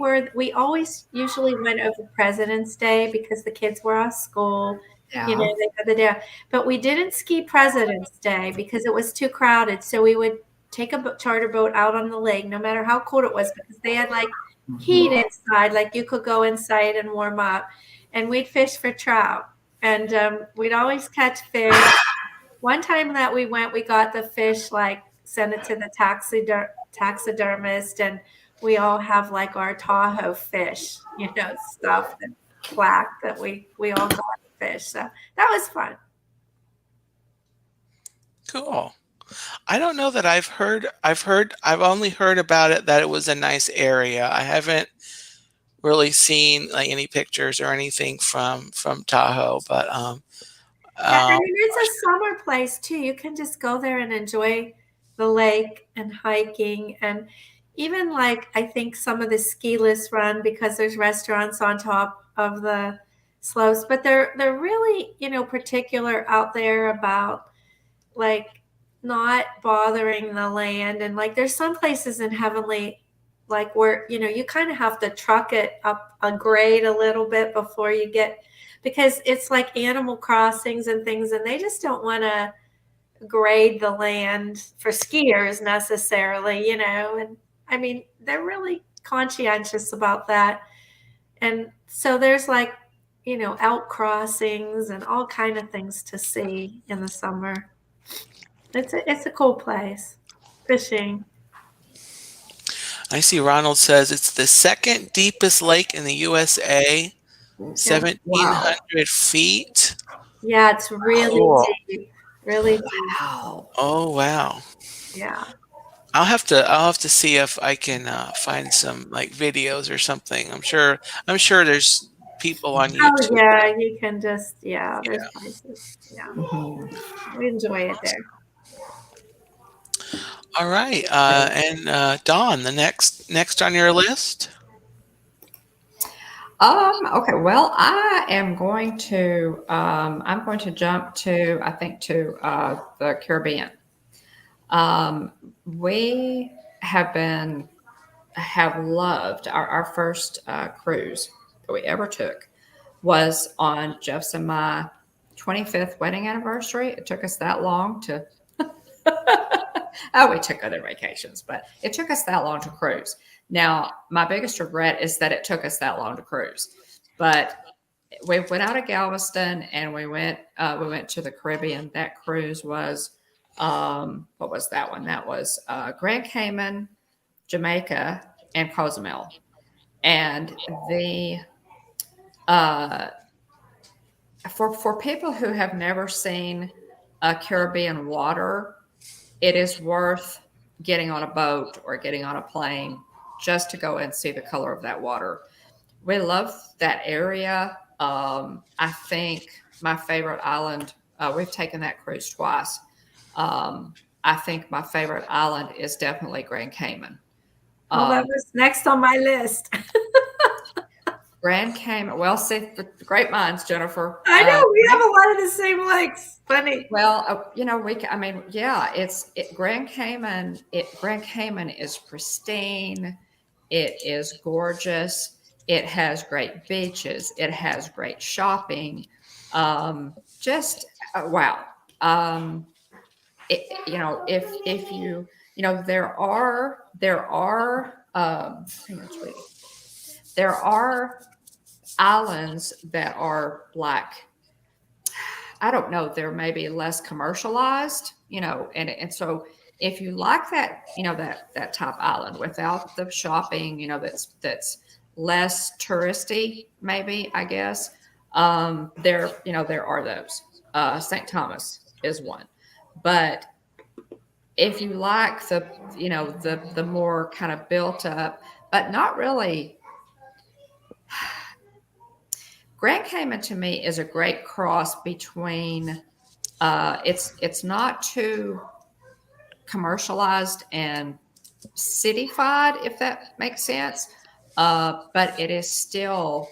always usually went over President's Day because the kids were off school. They had the day off. But we didn't ski President's Day because it was too crowded. So we would take a charter boat out on the lake, no matter how cold it was, because they had like heat inside, like you could go inside and warm up, and we'd fish for trout, and we'd always catch fish. One time that we went, we got the fish, like sent it to the taxidermist, and we all have like our Tahoe fish, stuff and plaque that we all got fish. So that was fun. Cool. I don't know that I've only heard about it, that it was a nice area. I haven't really seen like any pictures or anything from Tahoe, but I mean, it's a summer place too. You can just go there and enjoy the lake and hiking, and even like I think some of the ski lifts run because there's restaurants on top of the slopes, but they're really, particular out there about like not bothering the land. And like there's some places in Heavenly like where you kind of have to truck it up a grade a little bit before you get, because it's like Animal Crossings and things, and they just don't want to grade the land for skiers necessarily, and I mean they're really conscientious about that. And so there's like elk crossings and all kind of things to see in the summer. It's a cool place. Fishing. I see Ronald says it's the second deepest lake in the USA, 1,700 feet. Yeah, it's really deep. Really deep. Wow. Oh wow. Yeah. I'll have to see if I can find some like videos or something. I'm sure there's people on YouTube. Oh yeah, you can just there's places. Yeah. We enjoy it there. All right, and Dawn, the next on your list. Okay. Well, I am going to I'm going to jump to the Caribbean. We have loved our first cruise that we ever took was on Jeff's and my 25th wedding anniversary. It took us that long to we took other vacations, but it took us that long to cruise. Now, my biggest regret is that it took us that long to cruise. But we went out of Galveston and we went to the Caribbean. That cruise was what was that one? That was Grand Cayman, Jamaica, and Cozumel. And the for people who have never seen Caribbean water, it is worth getting on a boat or getting on a plane just to go and see the color of that water. We love that area. I think my favorite island, we've taken that cruise twice. I think my favorite island is definitely Grand Cayman. Well, that was next on my list. Grand Cayman. Well, see, great minds, Jennifer. I know we have a lot of the same likes. Funny. Well, Grand Cayman. Grand Cayman is pristine. It is gorgeous. It has great beaches. It has great shopping. Wow. If you there are islands that are like, I don't know, they're maybe less commercialized, and so if you like that, that type island without the shopping, that's less touristy, maybe, I guess, there are those. St. Thomas is one, but if you like the more kind of built up, but not really. Grand Cayman to me is a great cross between it's not too commercialized and cityfied, if that makes sense, but it is still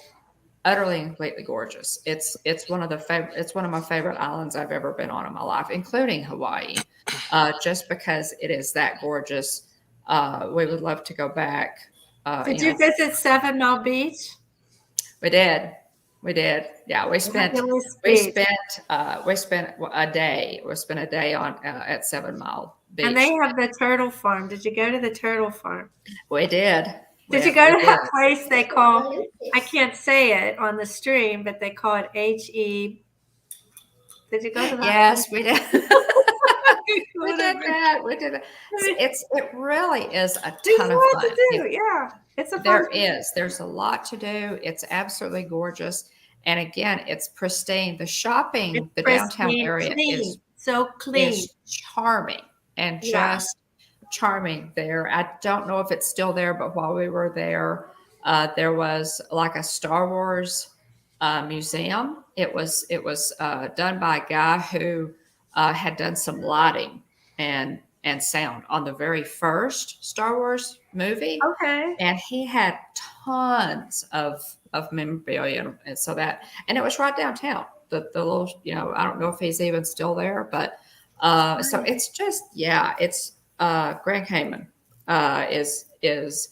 utterly and completely gorgeous. It's one of my favorite islands I've ever been on in my life, including Hawaii, just because it is that gorgeous. We would love to go back. Did you visit 7 Mile Beach? We did. Yeah, we spent a day. We spent a day on at 7 Mile Beach. And they have the turtle farm. Did you go to the turtle farm? We did. Did you go to that place they call, I can't say it on the stream, but they call it HE. Did you go to that? Yes, we did. We did that. We did that. It really is a There's ton a of lot fun. to do. Yeah, it's a fun. There's a lot to do. It's absolutely gorgeous. And again, it's pristine. The shopping, the downtown area clean, so clean, is charming and just charming there. I don't know if it's still there, but while we were there, there was like a Star Wars museum. It was done by a guy who had done some lighting and sound on the very first Star Wars movie. Okay. And he had tons of memorabilia, and so that, and it was right downtown. The little, I don't know if he's even still there, but so it's just, it's Grand Cayman is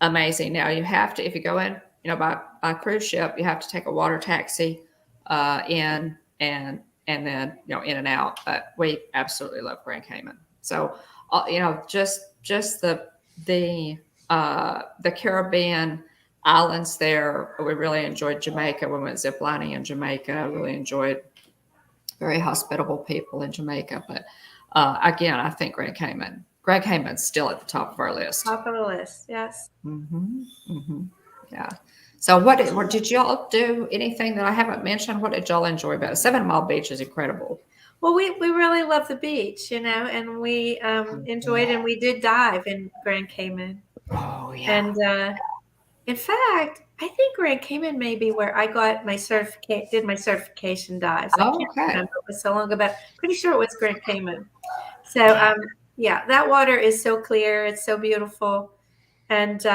amazing. Now you have to, if you go in, by cruise ship, you have to take a water taxi in and then in and out. But we absolutely love Grand Cayman. So just the Caribbean islands there. We really enjoyed Jamaica. We went ziplining in Jamaica. I really enjoyed very hospitable people in Jamaica. But again, I think Grand Cayman's still at the top of our list. Top of the list, yes. Yeah. So what did y'all do? Anything that I haven't mentioned? What did y'all enjoy about it? 7 Mile Beach is incredible. Well, we really love the beach, and we enjoyed, and we did dive in Grand Cayman. Oh yeah. And in fact, I think Grand Cayman may be where I got my did my certification dives. I can't remember. It was so long ago, but pretty sure it was Grand Cayman. So that water is so clear. It's so beautiful. And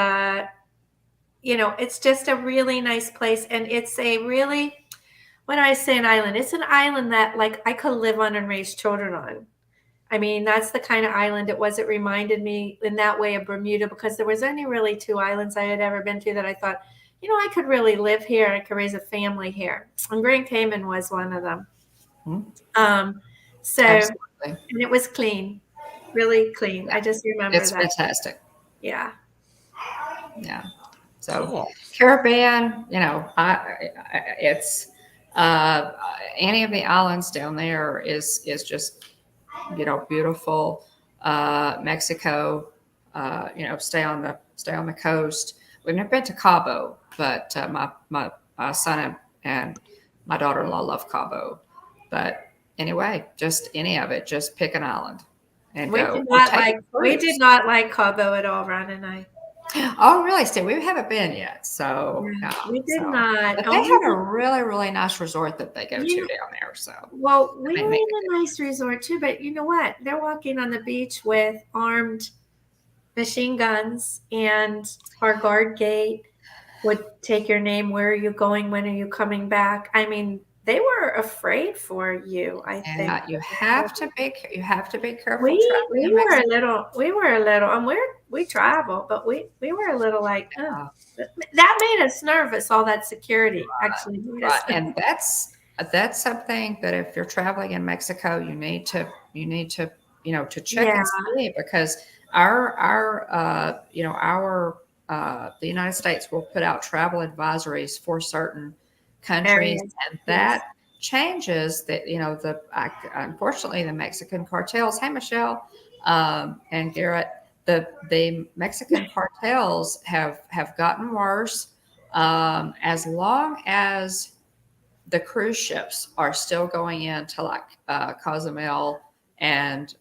it's just a really nice place. And it's a really, when I say an island, it's an island that like I could live on and raise children on. I mean, that's the kind of island it was. It reminded me in that way of Bermuda, because there was only really 2 islands I had ever been to that I thought, I could really live here and I could raise a family here. And Grand Cayman was one of them. Absolutely. And it was clean, really clean. Yeah. I just remember it's fantastic. Yeah. Yeah. So cool. Caribbean, it's any of the islands down there is just beautiful. Mexico, stay on the coast. We've never been to Cabo, but my son and my daughter-in-law love Cabo. But anyway, just any of it, just pick an island and we go. We did not like Cabo at all, Ron and I. Oh, really? See, we haven't been yet, so we did not. But they have a really, really nice resort that they go to down there. So we were in a nice resort too. But you know what? They're walking on the beach with armed machine guns, and our guard gate would take your name. Where are you going? When are you coming back? I mean, they were afraid for you. I think you have to be careful. We were a little, and we travel, but we were a little like, that made us nervous. All that security actually made us. And that's something that if you're traveling in Mexico, you need to to check and see, because the United States will put out travel advisories for certain countries, and that changes that unfortunately the Mexican cartels. Hey, Michelle and Garrett, the Mexican cartels have gotten worse. As long as the cruise ships are still going into like Cozumel and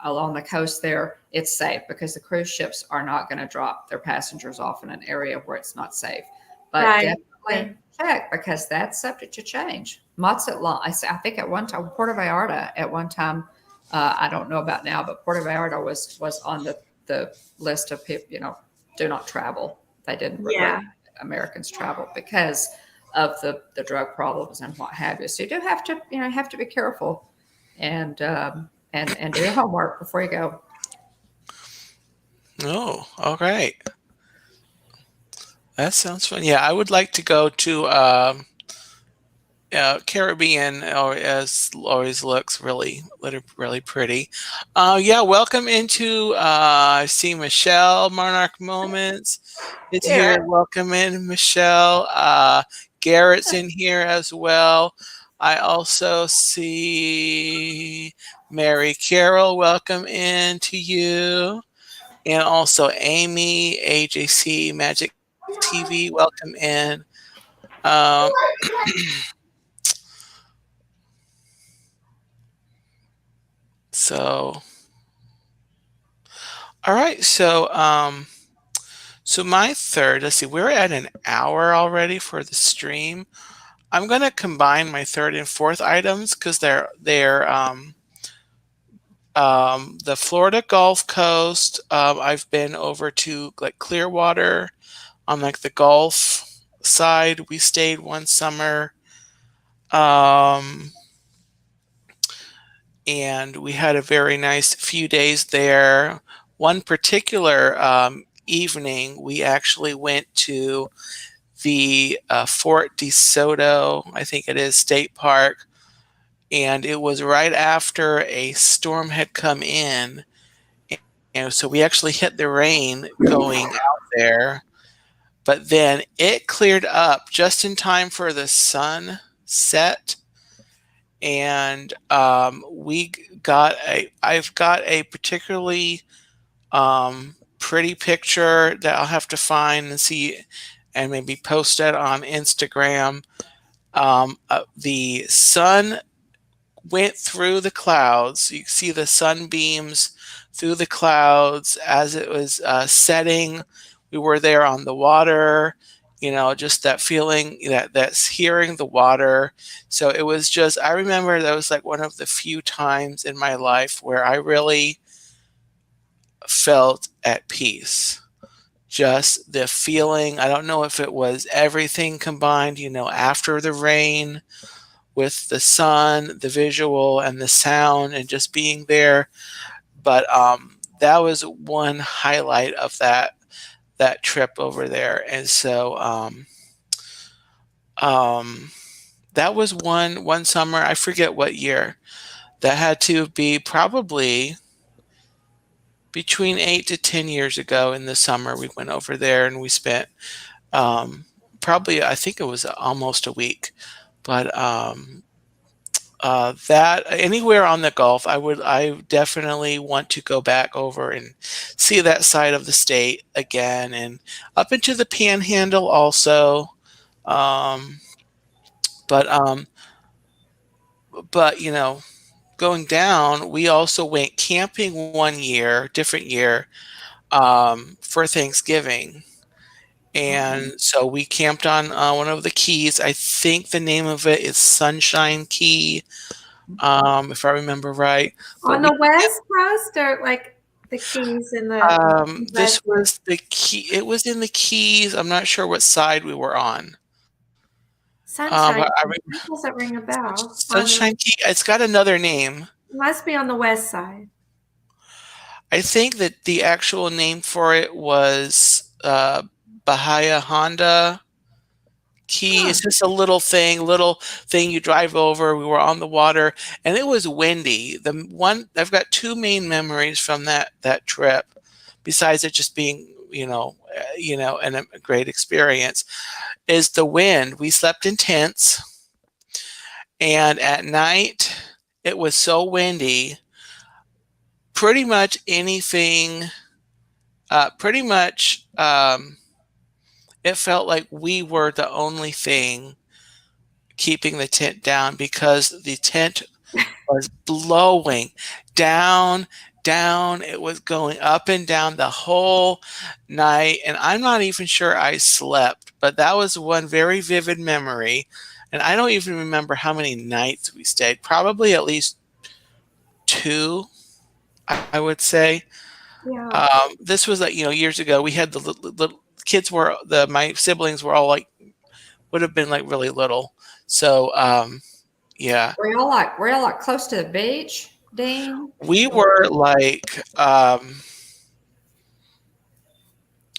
along the coast there, it's safe, because the cruise ships are not going to drop their passengers off in an area where it's not safe. But definitely check, because that's subject to change. Mazatlan, I think at one time, Puerto Vallarta at one time, I don't know about now, but Puerto Vallarta was on the list of people, do not travel. They didn't let Americans travel because of the drug problems and what have you. So you do have to be careful and do your homework before you go. Oh, all right. That sounds fun. Yeah, I would like to go to Caribbean. Always looks really pretty. Welcome into. I see Michelle, Monarch Moments. It's here. Welcome in, Michelle. Garrett's in here as well. I also see Mary Carroll, welcome in to you. And also Amy, AJC Magic TV, welcome in. So, all right. So my third, let's see, we're at an hour already for the stream. I'm going to combine my third and fourth items because they're the Florida Gulf Coast. I've been over to like Clearwater on like the Gulf side. We stayed one summer. And we had a very nice few days there. One particular evening, we actually went to the Fort DeSoto, I think it is, State Park, and it was right after a storm had come in. And so we actually hit the rain going out there, but then it cleared up just in time for the sun set. And I've got a particularly pretty picture that I'll have to find and see and maybe post it on Instagram. The sun went through the clouds. You see the sunbeams through the clouds as it was setting. We were there on the water, just that feeling, that's hearing the water. So it was just, I remember that was like one of the few times in my life where I really felt at peace. Just the feeling, I don't know if it was everything combined, after the rain with the sun, the visual and the sound and just being there. But that was one highlight of that trip over there. And so that was one summer. I forget what year. That had to be probably between 8 to 10 years ago. In the summer, we went over there and we spent probably, I think it was almost a week. But that anywhere on the Gulf, I definitely want to go back over and see that side of the state again, and up into the Panhandle also. But going down, we also went camping one year, different year, for Thanksgiving. And so we camped on one of the keys. I think the name of it is Sunshine Key, if I remember right. On the West Coast, or like the Keys in the this was the key. It was in the Keys. I'm not sure what side we were on. Sunshine Key. Doesn't ring a bell. Sunshine Key. It's got another name. It must be on the west side. I think that the actual name for it was Bahia Honda Key. It's just a little thing you drive over. We were on the water and it was windy. I've got two main memories from that trip, besides it just being, and a great experience, is the wind. We slept in tents, and at night it was so windy. Pretty much anything, it felt like we were the only thing keeping the tent down, because the tent was blowing down. It was going up and down the whole night. And I'm not even sure I slept, but that was one very vivid memory. And I don't even remember how many nights we stayed. Probably at least 2, I would say. Yeah. This was like, years ago. We had the little kids my siblings were all would have been like really little. So, yeah. Were y'all like close to the beach, Dean? We were like,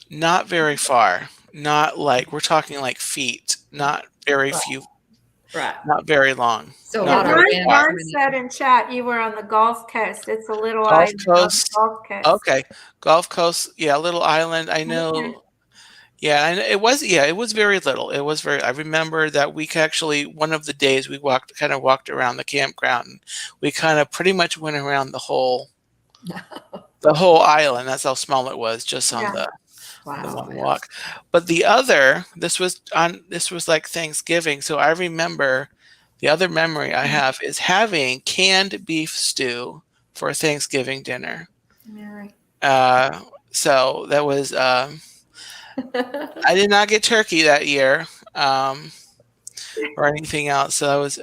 not very far. Not like, we're talking like feet, not very few. Right. Not very long. So Ron said in chat you were on the Gulf Coast. It's a little Gulf island Coast. on the Gulf Coast. Okay. Gulf Coast. Yeah, little island. I know. Yeah, and it was very little. It was very, I remember that we actually, one of the days we kind of walked around the campground, and we kind of pretty much went around the whole island. That's how small it was, just on Yeah. the Wow. one walk. But this was like Thanksgiving. So I remember the other memory I have is having canned beef stew for Thanksgiving dinner. Mary. So that was, I did not get turkey that year, or anything else. So that was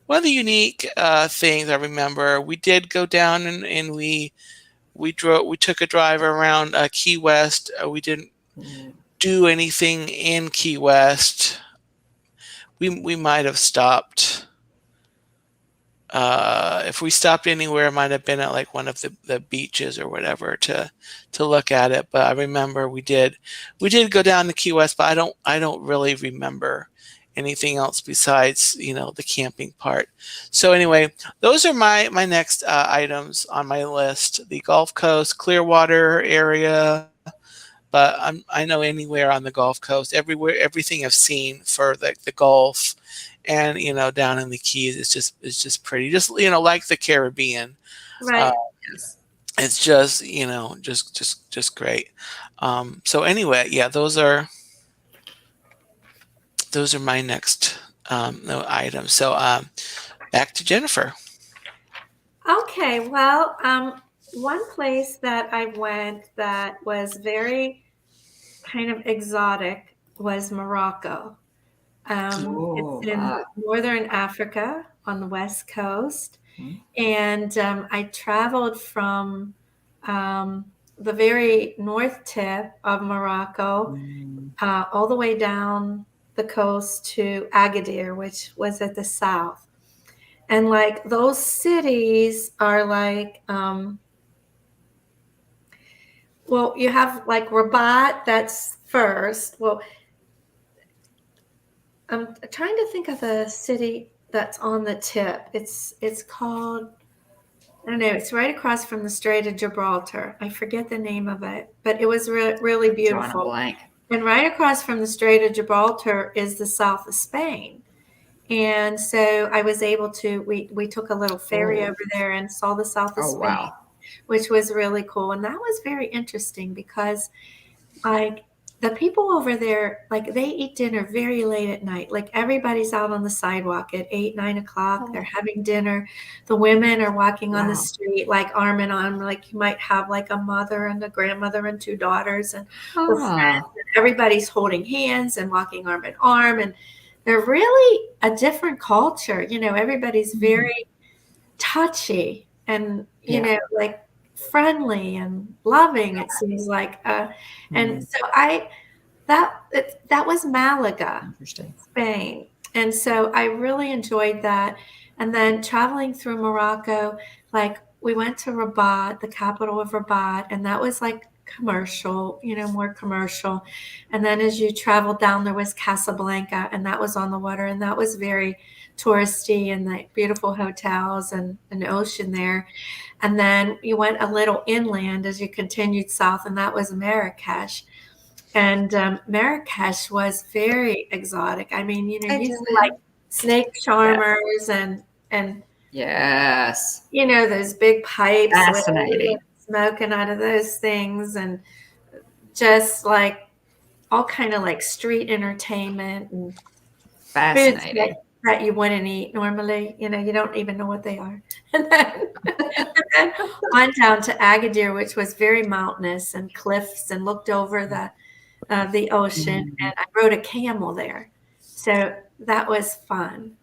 one of the unique things I remember. We did go down and we took a drive around Key West. We didn't do anything in Key West. We might have stopped. If we stopped anywhere, it might have been at like one of the beaches or whatever to look at it. But I remember we did go down to Key West, but I don't really remember anything else besides, the camping part. So anyway, those are my next items on my list: the Gulf Coast, Clearwater area. But I know anywhere on the Gulf Coast, everywhere, everything I've seen for the Gulf, and down in the Keys, it's just pretty, just like the Caribbean. Right. It's just just great. So anyway, yeah, those are my next items. So back to Jennifer. Okay, well, one place that I went that was very kind of exotic was Morocco. It's in northern Africa on the west coast. And I traveled from the very north tip of Morocco all the way down the coast to Agadir, which was at the south. And like those cities are like, well, you have like Rabat, that's first. Well, I'm trying to think of the city that's on the tip. It's called, I don't know, it's right across from the Strait of Gibraltar. I forget the name of it, but it was really beautiful. And right across from the Strait of Gibraltar is the south of Spain. And so I was able to, we took a little ferry over there and saw the south of Spain, which was really cool. And that was very interesting because like the people over there, like they eat dinner very late at night. Like everybody's out on the sidewalk at 8, 9 o'clock. They're having dinner. The women are walking on the street, like arm in arm, like you might have like a mother and a grandmother and two daughters and their friends. And everybody's holding hands and walking arm in arm. And they're really a different culture. Everybody's very touchy and, like friendly and loving, it seems like. And so that was Malaga, Spain. And so I really enjoyed that. And then traveling through Morocco, like we went to Rabat, the capital of Rabat, and that was like commercial, more commercial. And then as you traveled down, there was Casablanca, and that was on the water, and that was very touristy and like beautiful hotels and an ocean there. And then you went a little inland as you continued south, and that was Marrakesh. And Marrakesh was very exotic. I mean, you see like snake charmers and yes, those big pipes, fascinating, smoking out of those things, and just like all kind of like street entertainment and fascinating that you wouldn't eat normally. You don't even know what they are. And then went down to Agadir, which was very mountainous and cliffs, and looked over the ocean, and I rode a camel there. So that was fun.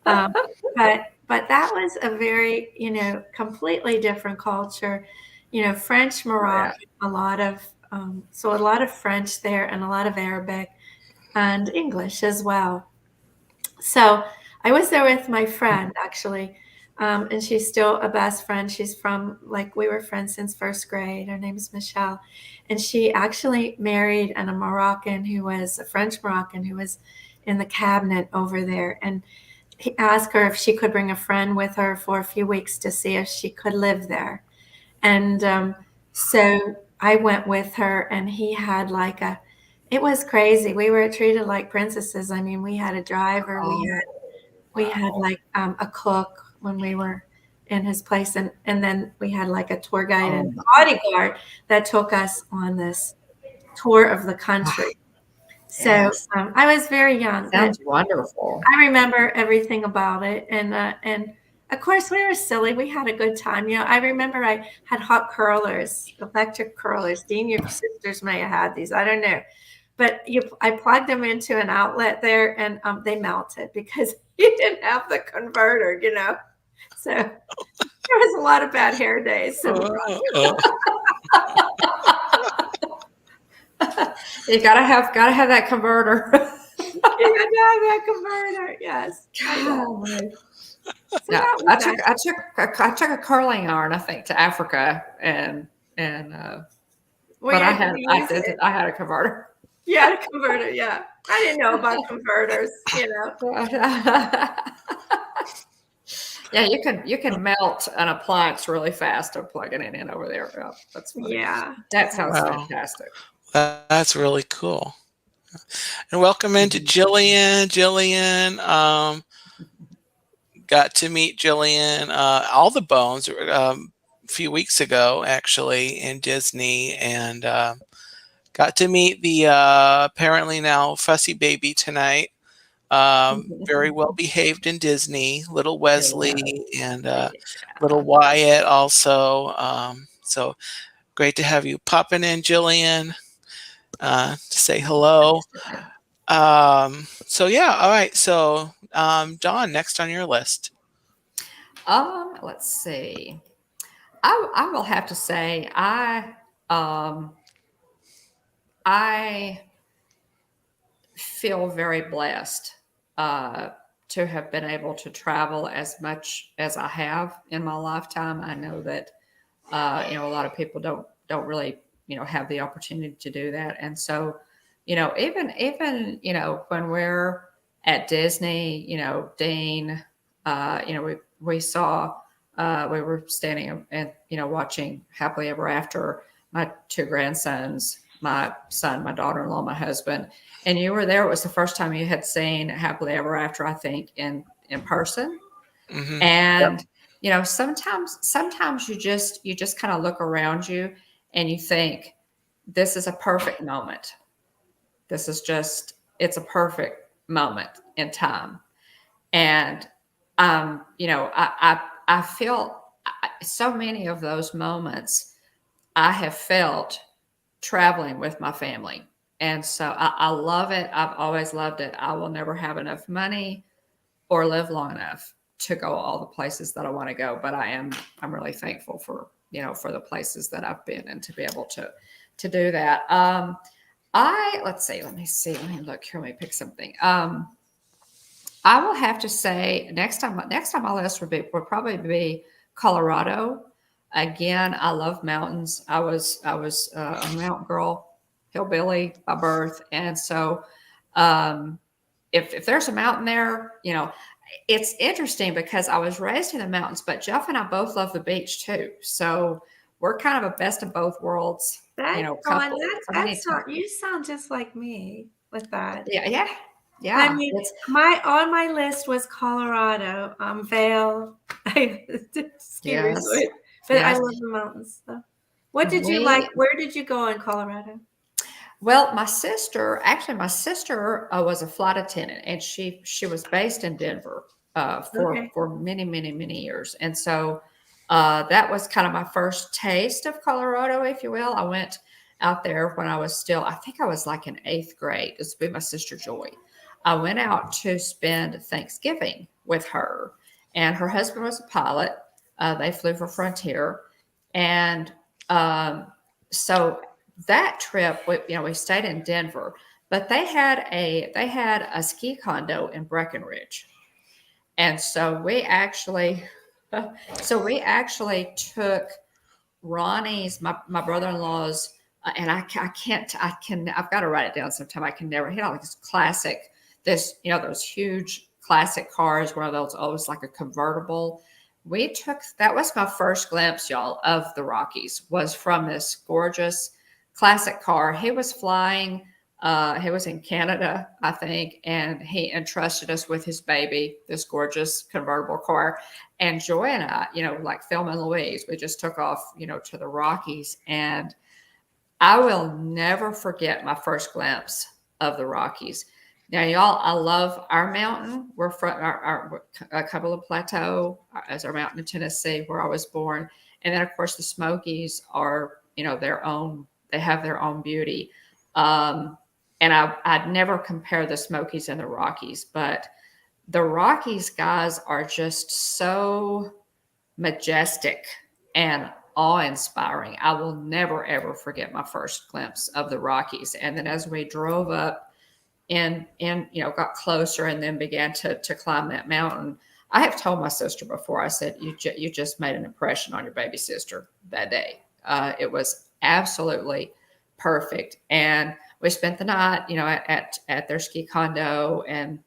But that was a very, completely different culture. French Moroccan, a lot of French there and a lot of Arabic and English as well. So I was there with my friend actually, and she's still a best friend. She's from, like, we were friends since first grade. Her name is Michelle. And she actually married a French Moroccan who was in the cabinet over there. And he asked her if she could bring a friend with her for a few weeks to see if she could live there. And so I went with her, and he had like It was crazy. We were treated like princesses. I mean, we had a driver. We had Wow. like a cook when we were in his place, and then we had like a tour guide Oh and my bodyguard that took us on this tour of the God. country. So Yes. I was very young, but Sounds wonderful. I remember everything about it, and of course we were silly. We had a good time. You know, I remember I had hot curlers, electric curlers. Dean, your sisters may have had these. I don't know, but I plugged them into an outlet there, and they melted because you didn't have the converter. You know, so there was a lot of bad hair days. So You gotta have that converter. you had to have that converter. Yes, I know. So Yeah, that was nice. I took a curling iron, I think, to Africa, and but I had a converter. You had a converter, yeah. I didn't know about converters, you know. Yeah, you can melt an appliance really fast and plugging it in over there. Yeah, that's funny. Yeah. That sounds Wow. fantastic. That's really cool. And welcome into Jillian. Jillian, got to meet Jillian, all the bones, a few weeks ago, actually, in Disney, and got to meet the apparently now fussy baby tonight. Very well behaved in Disney, little Wesley and little Wyatt also. So great to have you popping in, Jillian, to say hello. So yeah, all right. So Dawn, next on your list. Let's see. I will have to say I feel very blessed to have been able to travel as much as I have in my lifetime. I know that a lot of people don't really have the opportunity to do that, and so even when we're at Disney, Dean, we saw we were standing and watching Happily Ever After. My two grandsons, my son, my daughter-in-law, my husband, and you were there. It was the first time you had seen Happily Ever After, I think, in person. Mm-hmm. And sometimes you just kind of look around you and you think, this is a perfect moment. It's a perfect moment in time. And I feel so many of those moments I have felt traveling with my family. And so I love it. I've always loved it. I will never have enough money or live long enough to go all the places that I want to go. But I'm really thankful for the places that I've been and to be able to do that. Let me look here. Let me pick something. I will have to say next time on my list would probably be Colorado. Again, I love mountains. I was a mountain girl, hillbilly by birth, and so if there's a mountain there, it's interesting because I was raised in the mountains, but Jeff and I both love the beach too. So we're kind of a best of both worlds. Couple. You sound just like me with that. Yeah. I mean, on my list was Colorado, Vail, ski resort, but I love the mountains. So. What did you like? Where did you go in Colorado? Well, my sister was a flight attendant, and she was based in Denver for many, many, many years, and so that was kind of my first taste of Colorado, if you will. I went out there when I think I was like in 8th grade. This would be my sister Joy. I went out to spend Thanksgiving with her, and her husband was a pilot. They flew for Frontier, and so that trip, we stayed in Denver, but they had a ski condo in Breckenridge, and so we actually took Ronnie's, my brother-in-law's, and I've got to write it down sometime. I can never hit on this classic. Those huge classic cars, one of those always like a convertible. That was my first glimpse, y'all, of the Rockies, was from this gorgeous classic car. He was flying He was in Canada, I think, and he entrusted us with his baby, this gorgeous convertible car. And Joy and I, like Thelma and Louise, we just took off, to the Rockies. And I will never forget my first glimpse of the Rockies. Now, y'all, I love our mountain. We're from a couple of Plateau as our mountain in Tennessee, where I was born. And then, of course, the Smokies are, they have their own beauty. And I'd never compare the Smokies and the Rockies, but the Rockies, guys, are just so majestic and awe-inspiring. I will never, ever forget my first glimpse of the Rockies. And then as we drove up and got closer and then began to climb that mountain, I have told my sister before, I said, you just made an impression on your baby sister that day. It was absolutely perfect. And we spent the night, at their ski condo, and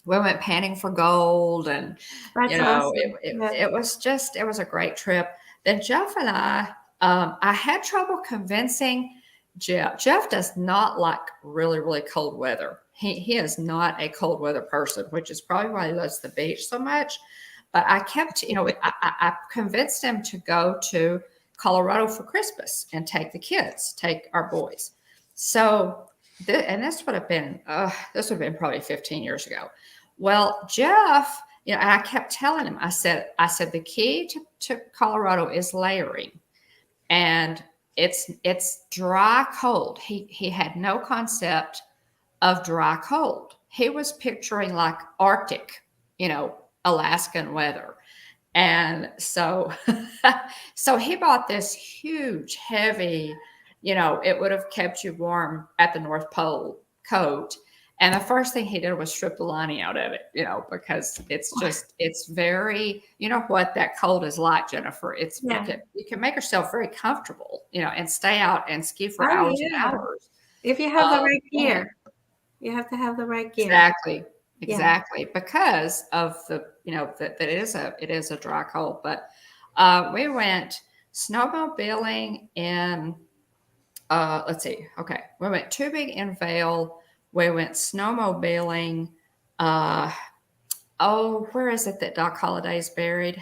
we went panning for gold. And, Awesome. it was a great trip. Then Jeff and I had trouble convincing Jeff. Jeff does not like really, really cold weather. He is not a cold weather person, which is probably why he loves the beach so much. But I kept, I convinced him to go to Colorado for Christmas and take our boys. So, this would have been probably 15 years ago. Well, Jeff, and I kept telling him, I said, the key to Colorado is layering, and it's dry cold. He had no concept of dry cold. He was picturing like Arctic, Alaskan weather. And so, so he bought this huge, heavy, it would have kept you warm at the North Pole coat. And the first thing he did was strip the lining out of it, because it's very, what that cold is like, Jennifer. You can make yourself very comfortable, and stay out and ski for hours and hours. If you have the right gear. You have to have the right gear. Exactly. Because of that it is a dry cold. But we went snowmobiling in, let's see. Okay. We went tubing in Vail. We went snowmobiling. Where is it that Doc Holliday's buried?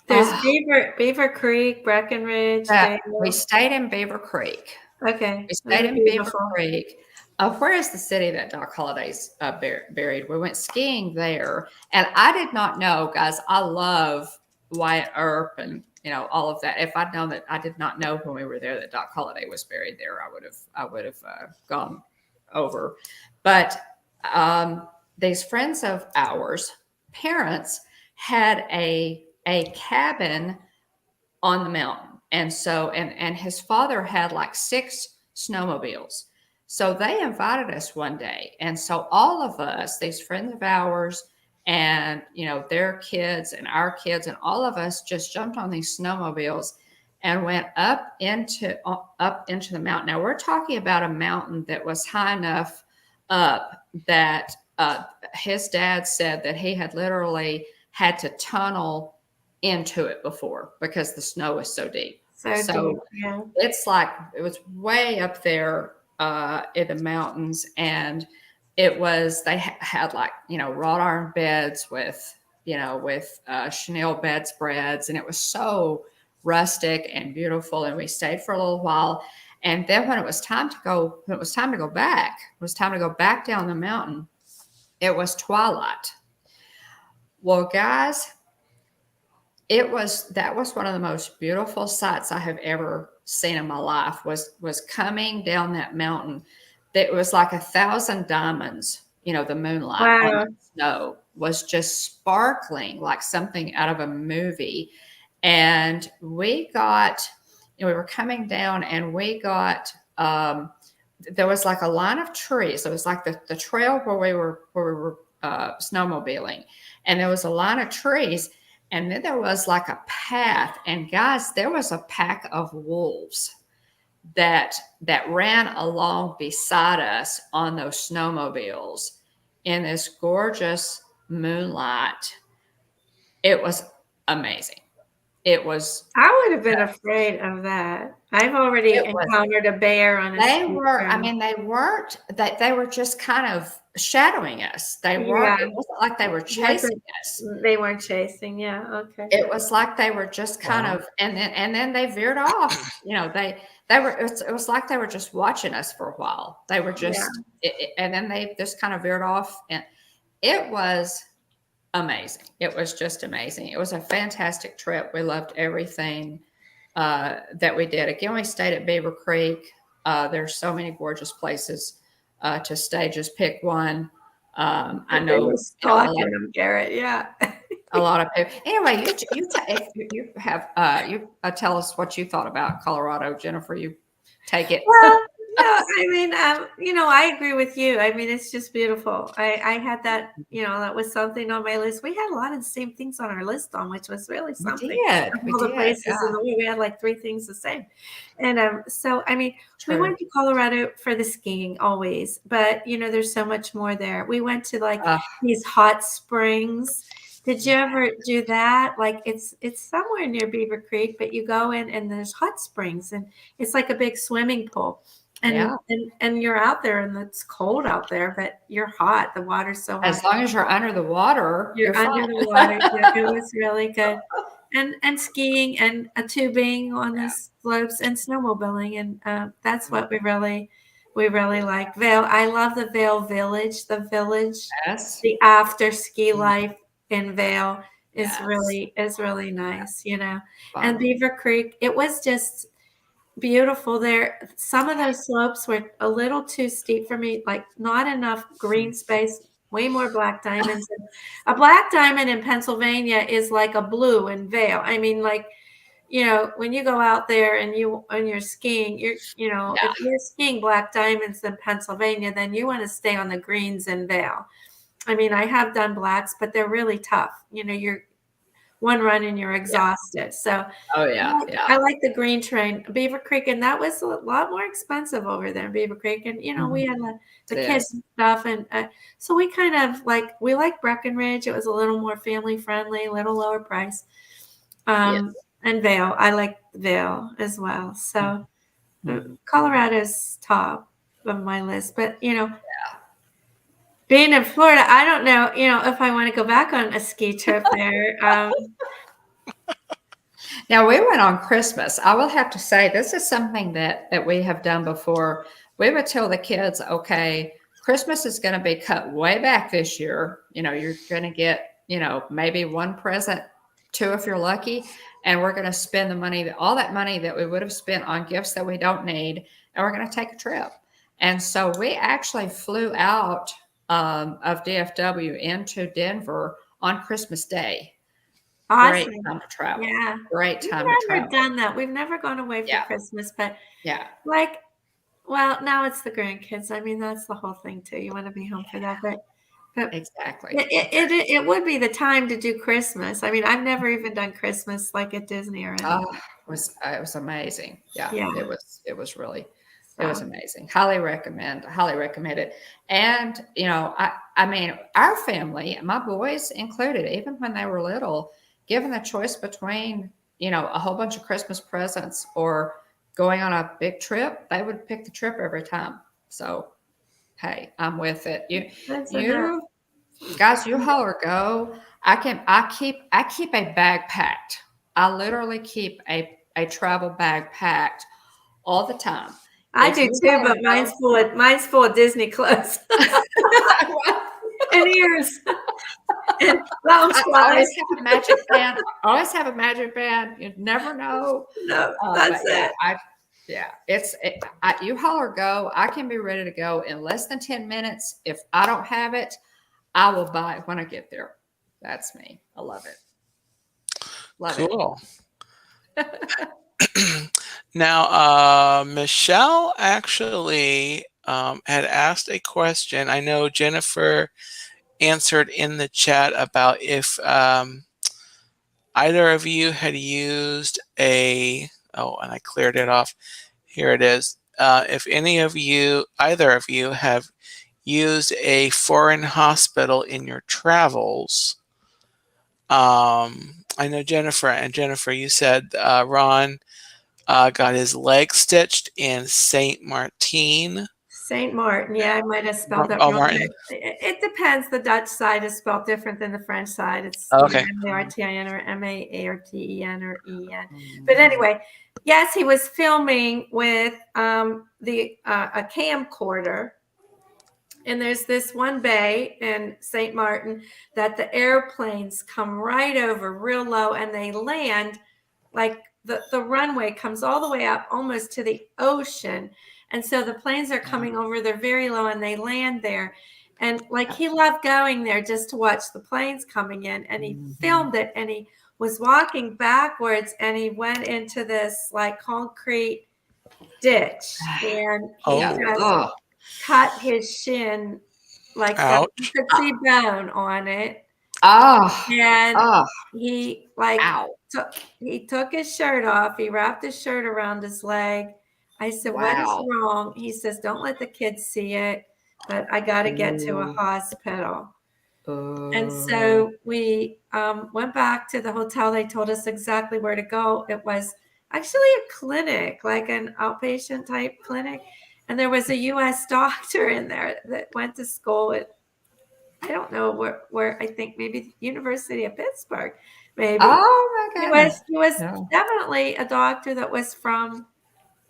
There's Beaver Creek, Breckenridge. We stayed in Beaver Creek. Okay. We stayed in Beaver Creek. Where is the city that Doc Holliday's buried? We went skiing there. And I did not know, guys, I love Wyatt Earp and, all of that. If I'd known that, I did not know when we were there that Doc Holliday was buried there, I would have gone over. But these friends of ours, parents, had a cabin on the mountain. And so, and his father had like 6 snowmobiles. So they invited us one day. And so all of us, these friends of ours, and, their kids and our kids, and all of us just jumped on these snowmobiles and went up into the mountain. Now we're talking about a mountain that was high enough up that his dad said that he had literally had to tunnel into it before because the snow was so deep. So yeah. It's like, it was way up there in the mountains, and they had like, wrought iron beds with chenille bedspreads, and it was so rustic and beautiful. And we stayed for a little while. And then when it was time to go back down the mountain, it was twilight. Well, guys, that was one of the most beautiful sights I have ever seen in my life, was coming down that mountain. It was like 1,000 diamonds, the moonlight on the snow was just sparkling like something out of a movie. And we were coming down, and we got, there was like a line of trees. It was like the trail where we were snowmobiling, and there was a line of trees. And then there was like a path, and guys, there was a pack of wolves that ran along beside us on those snowmobiles in this gorgeous moonlight. It was amazing. it was. I would have been afraid of that. I've already encountered a bear on a ski I mean, they weren't, they were just kind of shadowing us. They weren't, it wasn't like they were chasing us. They weren't chasing, yeah, okay. It was like they were just kind of, and then they veered off. You know, they were, it was like they were just watching us for a while. They were just, and then they just kind of veered off, and it was amazing. It was just amazing. It was a fantastic trip. We loved everything that we did. Again, we stayed at Beaver Creek. There's so many gorgeous places to stay. Just pick one. I know Garrett. Yeah. A lot of people. Anyway, you tell us what you thought about Colorado, Jennifer. You take it. Well, no, I mean, I agree with you. I mean, it's just beautiful. I had that, that was something on my list. We had a lot of the same things on our list which was really something. We did. All the places in the world, we had like 3 things the same. And so, I mean, we went to Colorado for the skiing always, but there's so much more there. We went to like these hot springs. Did you ever do that? Like it's somewhere near Beaver Creek, but you go in and there's hot springs and it's like a big swimming pool. And you're out there and it's cold out there, but you're hot. The water's so hot. As long as you're under the water, you're under the water. It was really good. And skiing and tubing on the slopes and snowmobiling. And that's what we really like. Vail. I love the Vail Village. The village, the after ski life in Vail is really nice, Fun. And Beaver Creek, it was just beautiful there. Some of those slopes were a little too steep for me, like not enough green space, way more black diamonds. A black diamond in Pennsylvania is like a blue in Vail. I mean, like, when you go out there and you're skiing, if you're skiing black diamonds in Pennsylvania, then you want to stay on the greens in Vail. I mean, I have done blacks, but they're really tough. You're one run and you're exhausted. So I like the green train, Beaver Creek, and that was a lot more expensive over there in Beaver Creek. And we had the kids and stuff, and so we kind of we like Breckenridge. It was a little more family friendly, a little lower price. And Vail, I like Vail as well. So Colorado's top of my list, but being in Florida, I don't know, if I want to go back on a ski trip there. Now, we went on Christmas. I will have to say, this is something that we have done before. We would tell the kids, okay, Christmas is going to be cut way back this year. You're going to get, maybe 1 present, 2 if you're lucky. And we're going to spend the money, all that money that we would have spent on gifts that we don't need. And we're going to take a trip. And so we actually flew out of DFW into Denver on Christmas Day. Awesome. Great time to travel. Yeah. Great time to travel. We've travel. never done that. We've never gone away for Christmas, but now it's the grandkids. I mean, that's the whole thing too. You want to be home for that, but exactly. It would be the time to do Christmas. I mean, I've never even done Christmas like at Disney or anything. It was amazing. Yeah. It was really. It was amazing. Highly recommend it. And, I mean, our family, my boys included, even when they were little, given the choice between, a whole bunch of Christmas presents or going on a big trip, they would pick the trip every time. So, hey, I'm with it. You guys, you holler go. I keep a bag packed. I literally keep a travel bag packed all the time. I do too, but mine's full of Disney clothes and ears. And I always have a magic band. Always have a magic band. You never know. No, that's it. You holler go. I can be ready to go in less than 10 minutes. If I don't have it, I will buy it when I get there. That's me. I love it. Cool. Now, Michelle actually had asked a question. I know Jennifer answered in the chat about if either of you had used and I cleared it off. Here it is. If either of you have used a foreign hospital in your travels. I know Jennifer, and Jennifer, you said Ron got his leg stitched in Saint Martin. Saint Martin. Yeah, I might have spelled it Oh, wrong. Martin. It depends. The Dutch side is spelled different than the French side. It's Okay. Martin or Marten or En. But anyway, yes, he was filming with a camcorder. And there's this one bay in St. Martin that the airplanes come right over real low, and they land like the runway comes all the way up almost to the ocean. And so the planes are coming over, they're very low, and they land there. And like he loved going there just to watch the planes coming in, and he filmed it, and he was walking backwards, and he went into this like concrete ditch, and he just cut his shin like that. You could see bone on it. And he like he took his shirt off. He wrapped his shirt around his leg. I said, "What is wrong?" He says, "Don't let the kids see it, but I got to get to a hospital." And so we went back to the hotel. They told us exactly where to go. It was actually a clinic, like an outpatient type clinic. And there was a U.S. doctor in there that went to school at, I don't know where I think maybe University of Pittsburgh, maybe. Oh my goodness. He was definitely a doctor that was from,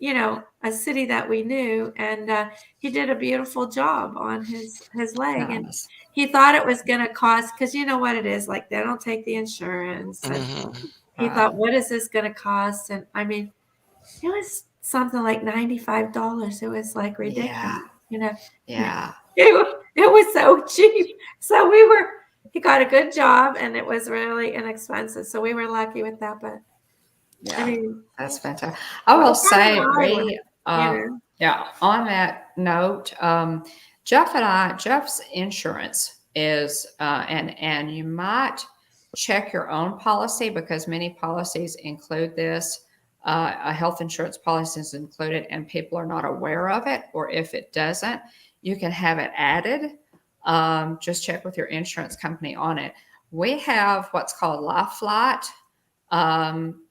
a city that we knew, and he did a beautiful job on his leg. And he thought it was going to cost, because you know what it is, like they don't take the insurance. And he thought, what is this going to cost? And I mean, it was something like $95. It was like ridiculous, Yeah. It was so cheap. So he got a good job, and it was really inexpensive. So we were lucky with that. But yeah, I mean, that's fantastic. I will say, on that note, Jeff's insurance is, and you might check your own policy, because many policies include this. A health insurance policy is included, and people are not aware of it, or if it doesn't, you can have it added. Just check with your insurance company on it. We have what's called Life Flight,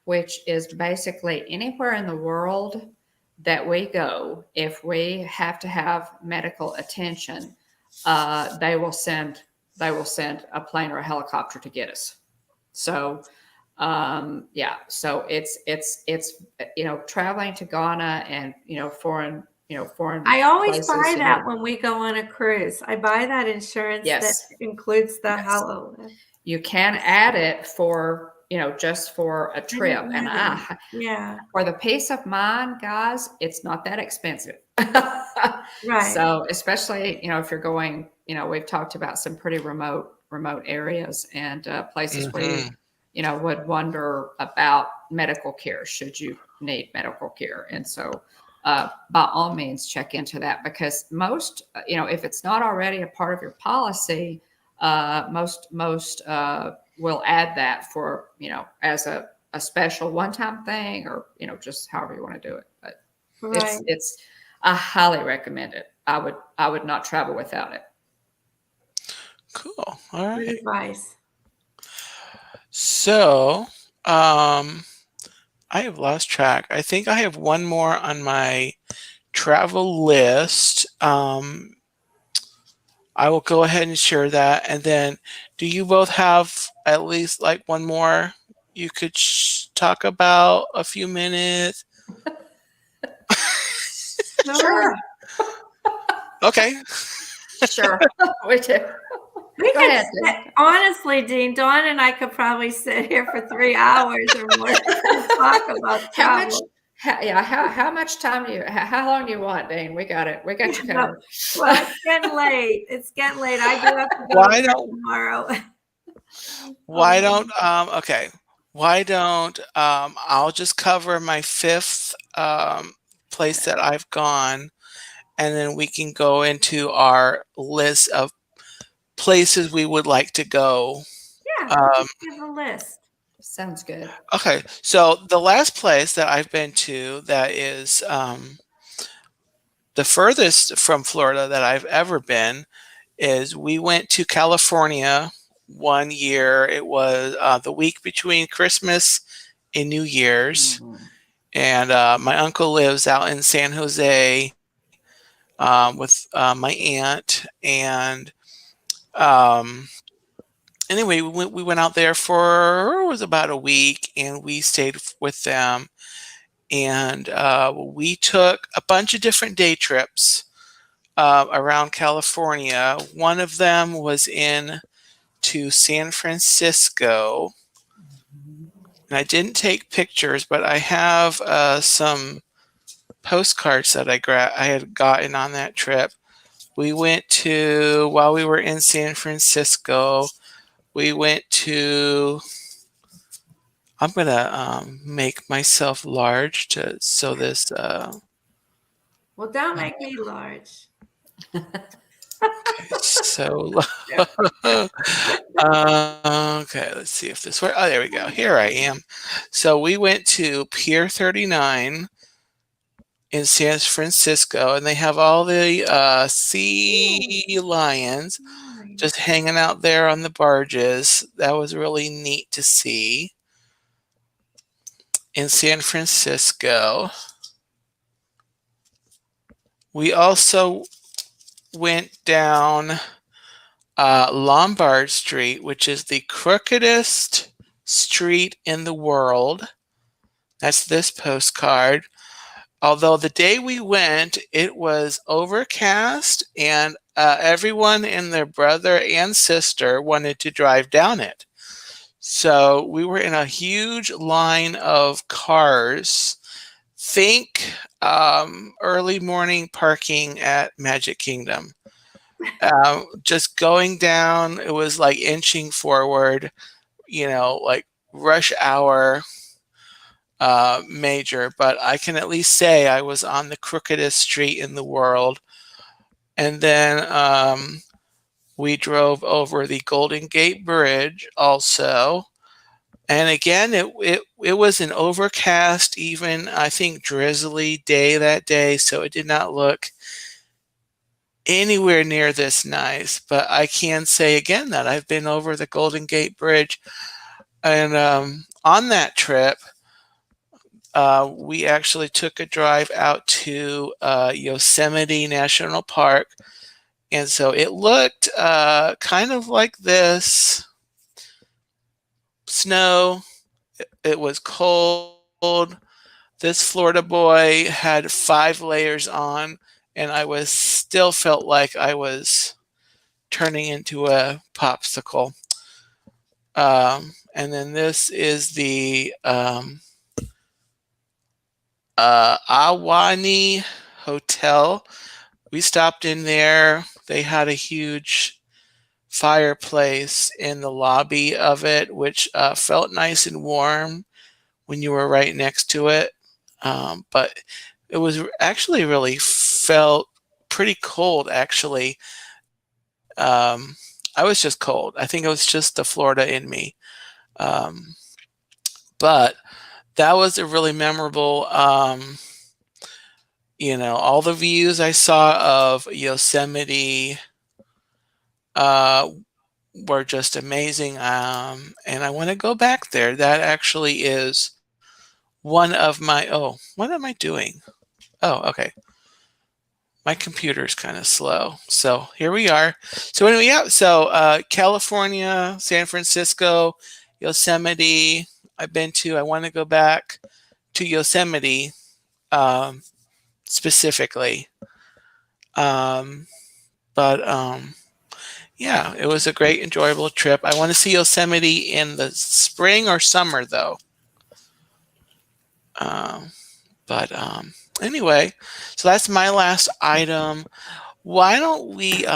which is basically anywhere in the world that we go, if we have to have medical attention, they will send a plane or a helicopter to get us. So so it's traveling to Ghana and foreign. I always buy that when we go on a cruise. I buy that insurance that includes the hello. You can add it for just for a trip, and for the peace of mind, guys, it's not that expensive. Right. So especially if you're going, we've talked about some pretty remote areas and places where you would wonder about medical care, should you need medical care. And so by all means, check into that, because most, if it's not already a part of your policy, most will add that for, as a special one-time thing, or, just however you want to do it. But I highly recommend it. I would not travel without it. Cool. All right. Good advice. So, I have lost track. I think I have one more on my travel list. I will go ahead and share that. And then, do you both have at least like one more you could talk about a few minutes? Sure. Okay. Sure. We do. We could honestly, Dean, Dawn and I could probably sit here for 3 hours or more and talk about travel. How much time do you? How long do you want, Dean? We got it. We got you covered. Well, it's getting late. I do have to go tomorrow. Why don't? Okay. Why don't? I'll just cover my 5th place that I've gone, and then we can go into our list of places we would like to go. Yeah, give a list. Sounds good. Okay, so the last place that I've been to that is the furthest from Florida that I've ever been is we went to California one year. It was the week between Christmas and New Year's. And my uncle lives out in San Jose with my aunt. And anyway, we went out there for it was about a week, and we stayed with them. And we took a bunch of different day trips around California. One of them was to San Francisco. And I didn't take pictures, but I have some postcards that I had gotten on that trip. We went to, while we were in San Francisco, we went to, I'm going to make myself large so this. Well, don't make me large. So, okay, let's see if this works. Oh, there we go. Here I am. So we went to Pier 39 in San Francisco, and they have all the sea lions just hanging out there on the barges. That was really neat to see in San Francisco. We also went down Lombard Street, which is the crookedest street in the world. That's this postcard. Although the day we went, it was overcast, and everyone and their brother and sister wanted to drive down it. So we were in a huge line of cars. Think early morning parking at Magic Kingdom. Just going down, it was like inching forward, like rush hour major. But I can at least say I was on the crookedest street in the world. And then we drove over the Golden Gate Bridge also. And again, it was an overcast, even I think drizzly day that day, so it did not look anywhere near this nice. But I can say again that I've been over the Golden Gate Bridge, and on that trip, we actually took a drive out to Yosemite National Park, and so it looked kind of like this. Snow. It was cold. This Florida boy had 5 layers on, and I still felt like I was turning into a popsicle. And then this is the Awani Hotel. We stopped in there. They had a huge fireplace in the lobby of it, which felt nice and warm when you were right next to it. But it was actually really felt pretty cold, actually. I was just cold. I think it was just the Florida in me. But that was a really memorable, all the views I saw of Yosemite were just amazing. And I want to go back there. That actually is one of my, what am I doing? Oh, okay. My computer's kind of slow. So here we are. So anyway, yeah. So California, San Francisco, Yosemite, I've been to. I want to go back to Yosemite specifically. Yeah, it was a great, enjoyable trip. I want to see Yosemite in the spring or summer, though. Anyway, so that's my last item. Why don't we,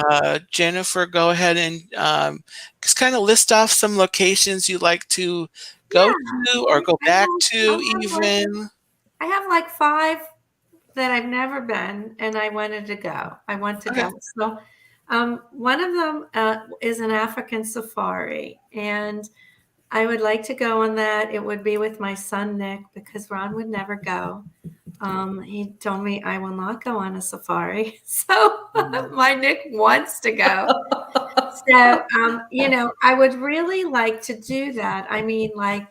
Jennifer, go ahead and just kind of list off some locations you'd like to go to or go back to even? I have like 5 that I've never been, and I wanted to go. I want to go. So one of them is an African safari, and I would like to go on that. It would be with my son, Nick, because Ron would never go. He told me I will not go on a safari. So my Nick wants to go. So, I would really like to do that. I mean, like,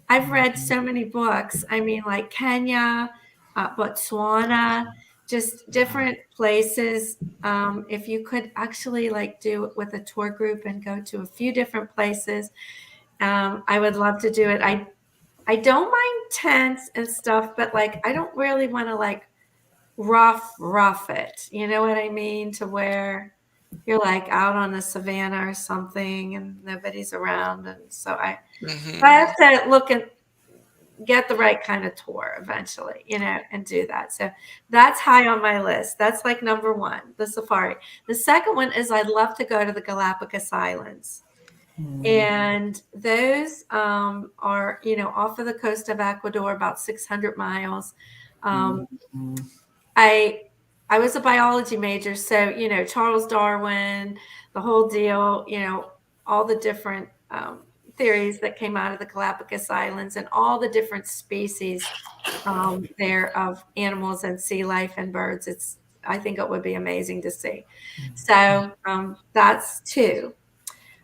I've read so many books. I mean, like Kenya, Botswana, just different places. If you could actually like do it with a tour group and go to a few different places, I would love to do it. I don't mind tents and stuff, but like I don't really want to like rough it. You know what I mean? To where you're like out on the savannah or something and nobody's around. And so I have to look and get the right kind of tour eventually, and do that. So that's high on my list. That's like number one, the safari. The second one is I'd love to go to the Galapagos Islands. And those are, off of the coast of Ecuador, about 600 miles. I was a biology major, so Charles Darwin, the whole deal, all the different theories that came out of the Galapagos Islands and all the different species there of animals and sea life and birds. I think it would be amazing to see. So that's two.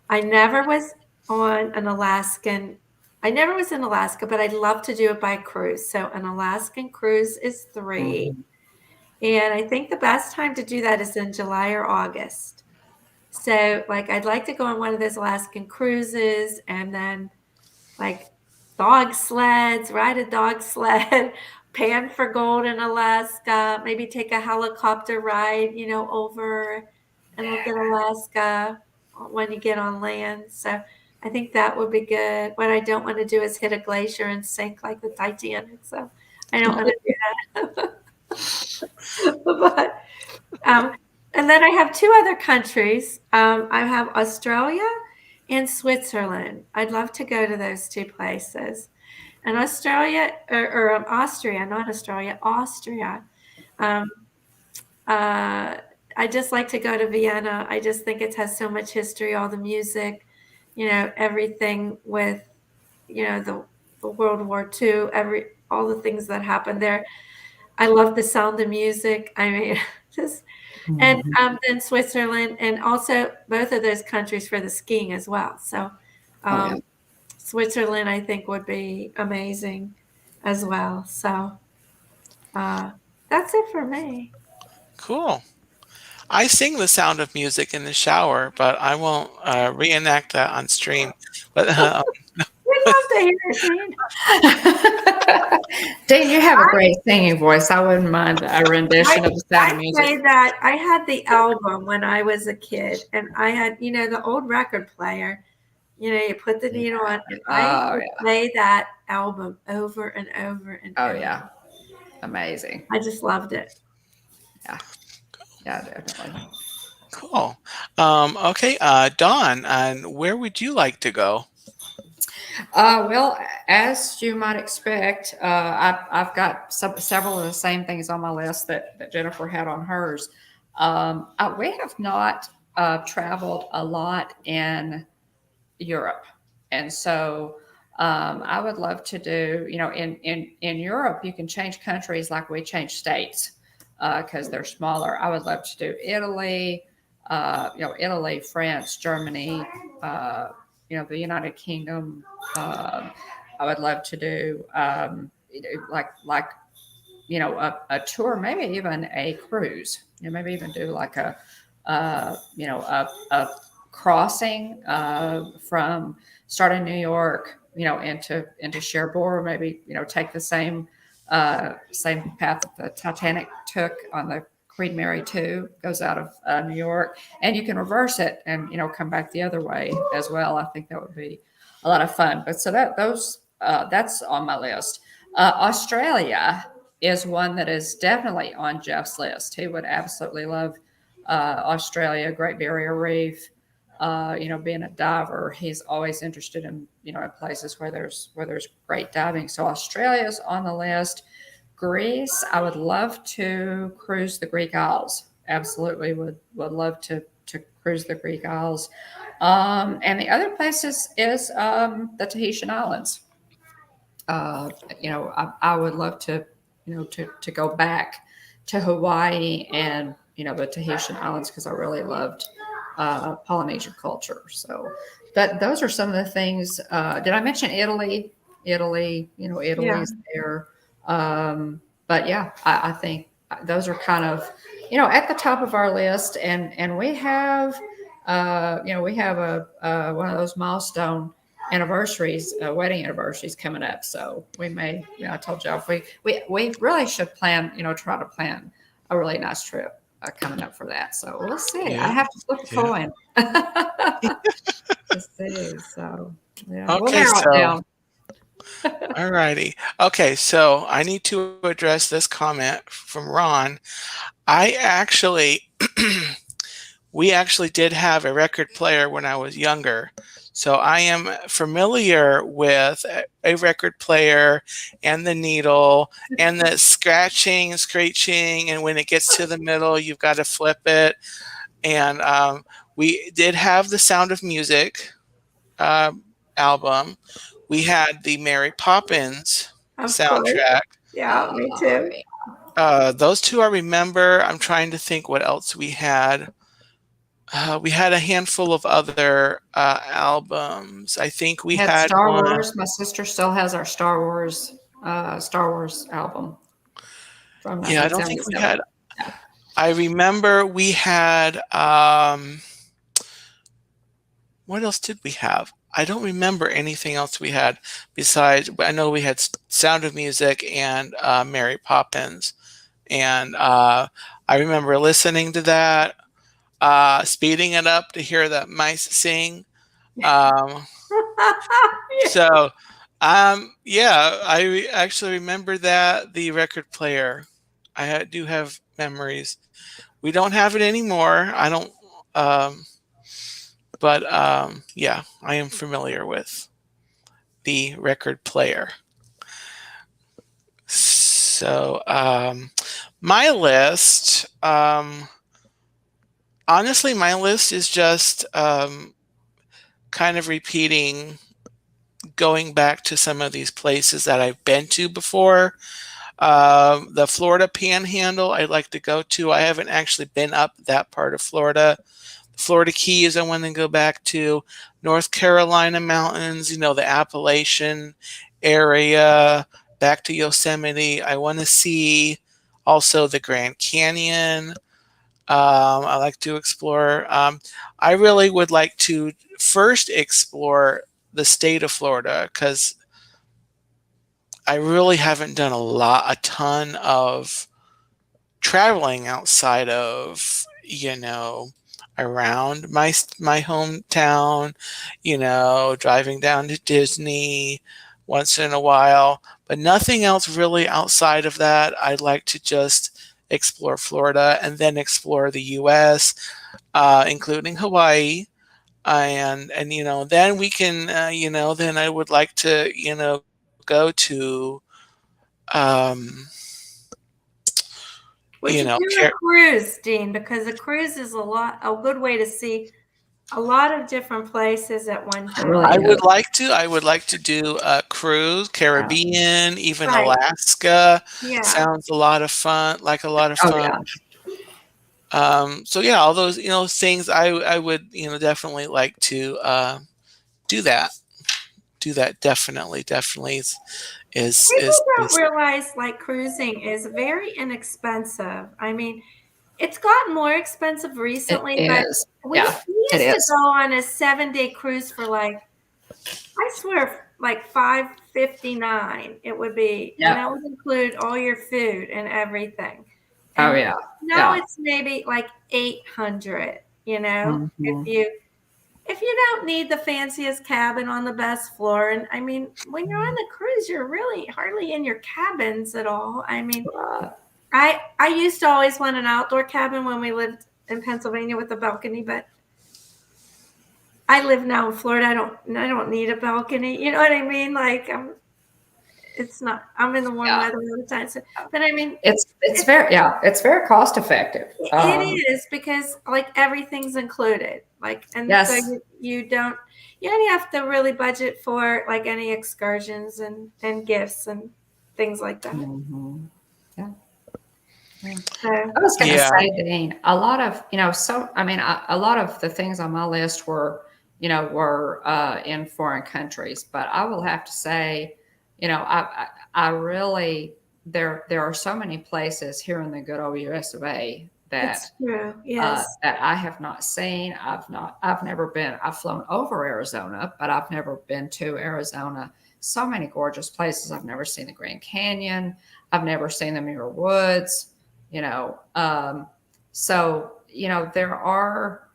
I never was in Alaska, but I'd love to do it by cruise. So an Alaskan cruise is 3. And I think the best time to do that is in July or August. So like, I'd like to go on one of those Alaskan cruises and then like ride a dog sled, pan for gold in Alaska, maybe take a helicopter ride, over and look at Alaska when you get on land. So I think that would be good. What I don't want to do is hit a glacier and sink like the Titanic. So I don't want to do that. But and then I have 2 other countries. I have Australia and Switzerland. I'd love to go to those 2 places. And Australia, or Austria, not Australia, Austria. I just like to go to Vienna. I just think it has so much history, all the music, everything with, the World War II, all the things that happened there. I love the sound of music. I mean, and then Switzerland, and also both of those countries for the skiing as well. So Switzerland, I think, would be amazing as well. So that's it for me. Cool. I sing the sound of music in the shower, but I won't reenact that on stream. But we'd love to hear it, Dean. Dean, you have a great singing voice. I wouldn't mind a rendition of the sound of music. I say that I had the album when I was a kid, and I had, the old record player. You put the needle on, and I would play that album over and over and over. Oh yeah, amazing! I just loved it. Yeah, definitely. Cool. Okay, Dawn, and where would you like to go? Well, as you might expect, I've got several of the same things on my list that Jennifer had on hers. We have not traveled a lot in Europe, and so I would love to do. In Europe, you can change countries like we change states because they're smaller. I would love to do Italy, Italy, France, Germany. The United Kingdom. I would love to do a tour, maybe even a cruise. Maybe even do like a crossing from starting New York, into Cherbourg. Maybe take the same path that the Titanic took on the Queen Mary 2, goes out of New York, and you can reverse it and come back the other way as well. I think that would be a lot of fun. But so that's on my list. Australia is one that is definitely on Jeff's list. He would absolutely love Australia, Great Barrier Reef. Being a diver, he's always interested in places where there's great diving. So Australia is on the list. Greece, I would love to cruise the Greek Isles. Absolutely would love to cruise the Greek Isles. And the other place is the Tahitian Islands. I would love to go back to Hawaii and the Tahitian Islands because I really loved Polynesian culture. So those are some of the things. Did I mention Italy? Italy, Italy's there. But yeah, I think those are kind of, at the top of our list. And we have, we have one of those milestone anniversaries, wedding anniversaries coming up. So we may, I told y'all, we really should plan, try to plan a really nice trip coming up for that. So we'll see. Yeah. I have to flip a coin. Let's see. So yeah, Okay, we'll narrow it down. All righty. Okay, so I need to address this comment from Ron. We actually did have a record player when I was younger. So I am familiar with a record player and the needle and the scratching and screeching. And when it gets to the middle, you've got to flip it. And we did have the Sound of Music album. We had the Mary Poppins soundtrack. Yeah, me too. Those two I remember. I'm trying to think what else we had. We had a handful of other albums. I think we had Star one. Wars. My sister still has our Star Wars album. From Yeah, I don't think we had. Yeah. I remember we had. What else did we have? I don't remember anything else we had besides. I know we had Sound of Music and Mary Poppins, and I remember listening to that. Speeding it up to hear the mice sing. So, yeah, I actually remember that, the record player. I do have memories. We don't have it anymore. I don't, but yeah, I am familiar with the record player. So, my list, honestly, my list is just kind of repeating, going back to some of these places that I've been to before. The Florida Panhandle I'd like to go to. I haven't actually been up that part of Florida. The Florida Keys I want to go back to. North Carolina mountains, the Appalachian area, back to Yosemite. I want to see also the Grand Canyon. I like to explore. I really would like to first explore the state of Florida because I really haven't done a ton of traveling outside of, around my hometown, driving down to Disney once in a while, but nothing else really outside of that. I'd like to just explore Florida and then explore the U.S., including Hawaii. And then we can, then I would like to, go to, Would you do a cruise, Dean? Because a cruise is a good way to see a lot of different places at one time. Really I would like to do a cruise, Caribbean, even Alaska. Yeah. Sounds a lot of fun, like a lot of fun. Yeah. So yeah, all those, things I would, definitely like to do that. Definitely is People don't realize like cruising is very inexpensive. I mean, it's gotten more expensive recently, but we used to go on a 7-day cruise for like, I swear, like $559. It would be, and that would include all your food and everything. And now it's maybe like $800. Mm-hmm. If you don't need the fanciest cabin on the best floor, and I mean, when you're on the cruise, you're really hardly in your cabins at all. I mean, I used to always want an outdoor cabin when we lived in Pennsylvania with a balcony, but I live now in Florida. I don't need a balcony. You know what I mean? Like I'm in the warm weather all the time. So, but I mean, it's very cost effective. It is because like everything's included. Like, and so you don't have to really budget for like any excursions and gifts and things like that. Mm-hmm. Yeah. So, I was going to say, Dean, a lot of, a lot of the things on my list were in foreign countries, but I will have to say, I really, there are so many places here in the good old US of A that, it's true. Yes. that I have not seen. I've never been, I've flown over Arizona, but I've never been to Arizona. So many gorgeous places. I've never seen the Grand Canyon. I've never seen the Muir Woods. So there are,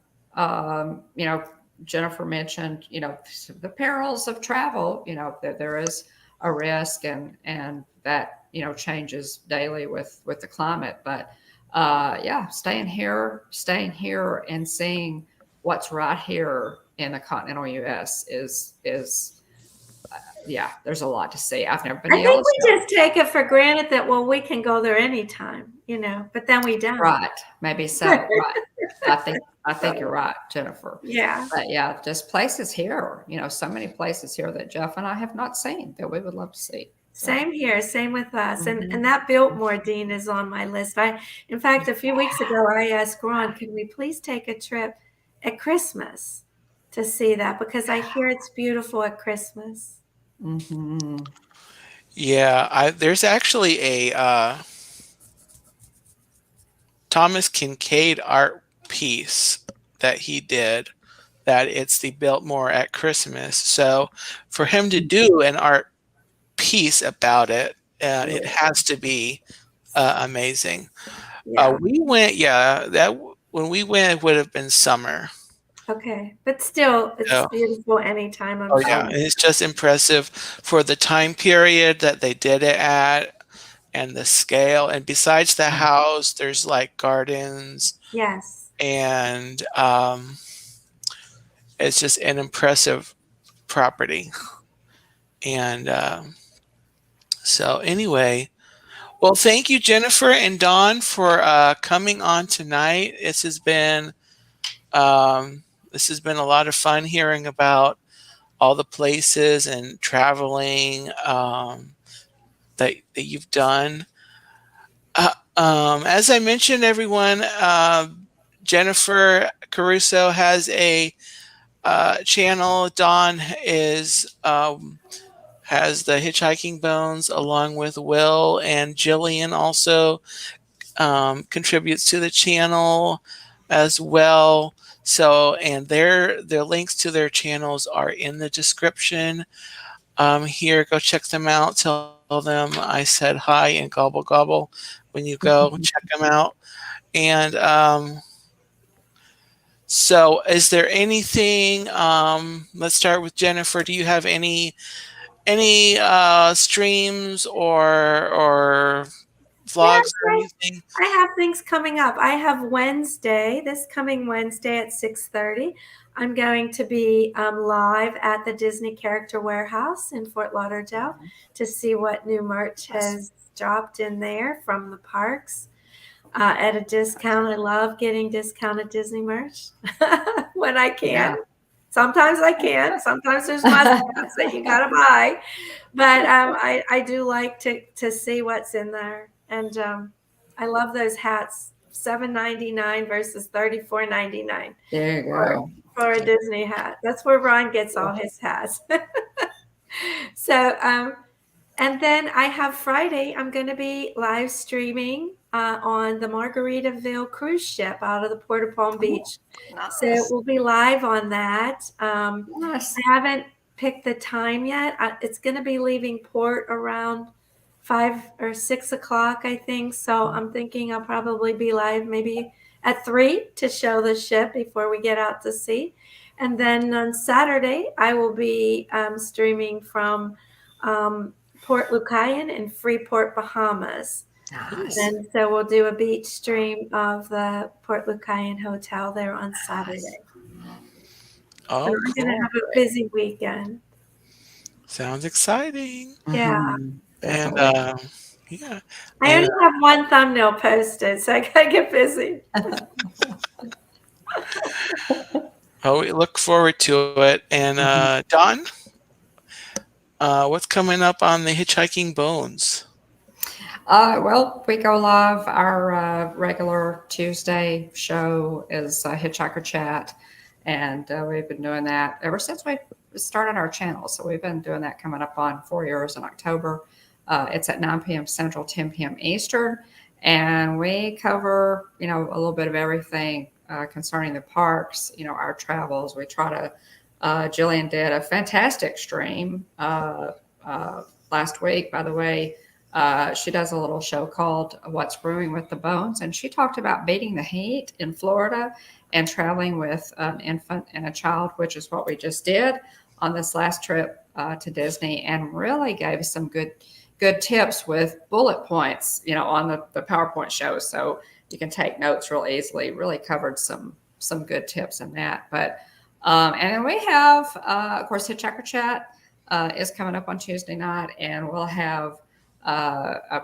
Jennifer mentioned, the perils of travel, that there is a risk and that, changes daily with the climate. But staying here and seeing what's right here in the continental US is there's a lot to see. I've never been to Yellowstone. We Yellowstone. just take it for granted that, well, we can go there anytime, but then we don't. Right. Maybe so. Right. I think you're right, Jennifer. Yeah. But just places here, so many places here that Jeff and I have not seen that we would love to see. Same here. Same with us. And that Biltmore, Dean, is on my list. In fact, a few weeks ago, I asked Ron, can we please take a trip at Christmas to see that? Because I hear it's beautiful at Christmas. Mm-hmm. Yeah, there's actually a Thomas Kincaid art piece that he did, that it's the Biltmore at Christmas. So for him to do an art piece about it, it has to be amazing. Yeah. We went, when we went, it would have been summer. Okay, but still, it's beautiful anytime. I'm sure. And it's just impressive for the time period that they did it at, and the scale. And besides the house, there's like gardens. Yes. And it's just an impressive property. And so anyway, well, thank you, Jennifer and Dawn, for coming on tonight. This has been a lot of fun hearing about all the places and traveling that you've done. As I mentioned, everyone, Jennifer Caruso has a channel. Dawn has the Hitchhiking Bones, along with Will, and Jillian also contributes to the channel as well. So, and their links to their channels are in the description here. Go check them out. Tell them I said hi and gobble gobble when you go check them out. And so is there anything, let's start with Jennifer. Do you have any streams or vlogs or anything? I have things coming up. I have this coming Wednesday at 6:30. I'm going to be live at the Disney Character Warehouse in Fort Lauderdale to see what new merch has dropped in there from the parks at a discount. I love getting discounted Disney merch when I can. Yeah. Sometimes I can. Sometimes there's must-haves that you gotta buy, but I do like to see what's in there. And I love those hats, $7.99 versus $34.99. There you go. For a Disney hat. That's where Ron gets all his hats. So, and then I have Friday, I'm going to be live streaming on the Margaritaville cruise ship out of the Port of Palm Beach. Nice. So we'll be live on that. Nice. I haven't picked the time yet. It's going to be leaving port around 5 or 6 o'clock, I think. So I'm thinking I'll probably be live maybe at 3 to show the ship before we get out to sea. And then on Saturday, I will be streaming from Port Lucayan in Freeport, Bahamas. Nice. And so we'll do a beach stream of the Port Lucayan Hotel there on Saturday. Oh, so we're going to have a busy weekend. Sounds exciting. Yeah. And yeah. I only have one thumbnail posted, so I gotta get busy. Oh, we look forward to it. And Dawn, what's coming up on the Hitchhiking Bones? Well, we go live. Our regular Tuesday show is Hitchhiker Chat, and we've been doing that ever since we started our channel. So we've been doing that coming up on 4 years in October. It's at 9 p.m. Central, 10 p.m. Eastern, and we cover, a little bit of everything concerning the parks, our travels. We try to, Jillian did a fantastic stream last week, by the way. She does a little show called What's Brewing with the Bones, and she talked about beating the heat in Florida and traveling with an infant and a child, which is what we just did on this last trip to Disney, and really gave some good tips with bullet points, on the PowerPoint show, so you can take notes real easily. Really covered some good tips in that. But and then we have, of course, Hitchhiker Chat is coming up on Tuesday night, and we'll have a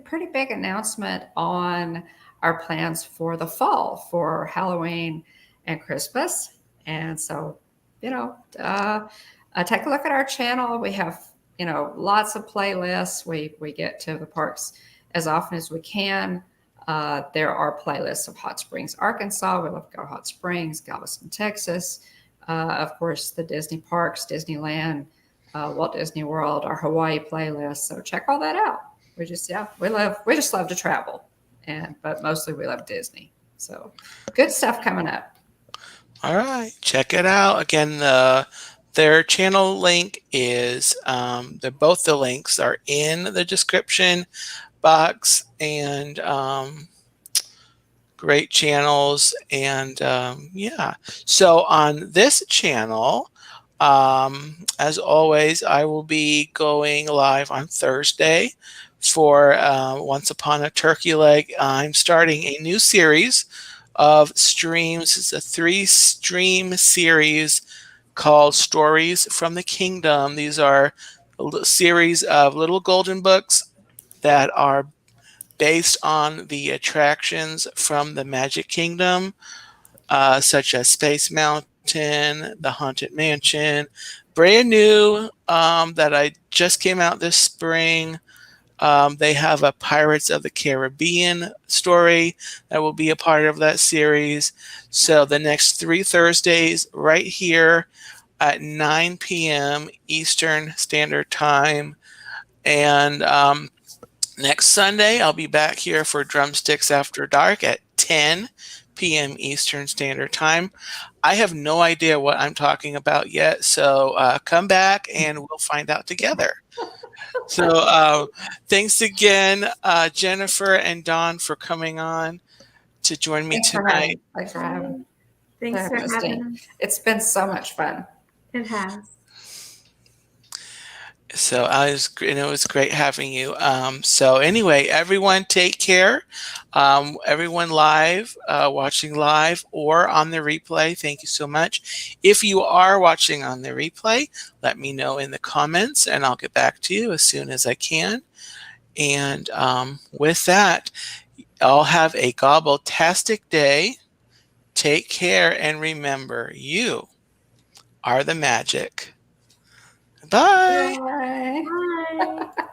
pretty big announcement on our plans for the fall for Halloween and Christmas. And so, take a look at our channel. We have, lots of playlists. We get to the parks as often as we can. There are playlists of Hot Springs, Arkansas. We love to go to Hot Springs, Galveston, Texas. Of course, the Disney parks, Disneyland, Walt Disney World, our Hawaii playlist. So check all that out. We just love to travel, but mostly we love Disney. So good stuff coming up. All right, check it out. Again, their channel link is both the links are in the description box, and great channels. And yeah, so on this channel, as always, I will be going live on Thursday for Once Upon a Turkey Leg. I'm starting a new series of streams. It's a 3-stream series called Stories from the Kingdom. These are a series of little golden books that are based on the attractions from the Magic Kingdom, such as Space Mountain, the Haunted Mansion, brand new, that I just came out this spring. They have a Pirates of the Caribbean story that will be a part of that series. So the next 3 Thursdays right here at 9 p.m. Eastern Standard Time. And next Sunday, I'll be back here for Drumsticks After Dark at 10 p.m. Eastern Standard Time. I have no idea what I'm talking about yet, so come back and we'll find out together. So thanks again, Jennifer and Dawn, for coming on to join me tonight. Thanks for having me. Thanks for having us. It's been so much fun. It has. So it was great having you. So anyway, everyone take care. Everyone live, watching live or on the replay, thank you so much. If you are watching on the replay, let me know in the comments and I'll get back to you as soon as I can. And with that, I'll have a gobble-tastic day. Take care and remember, you are the magic. Bye. Bye. Bye.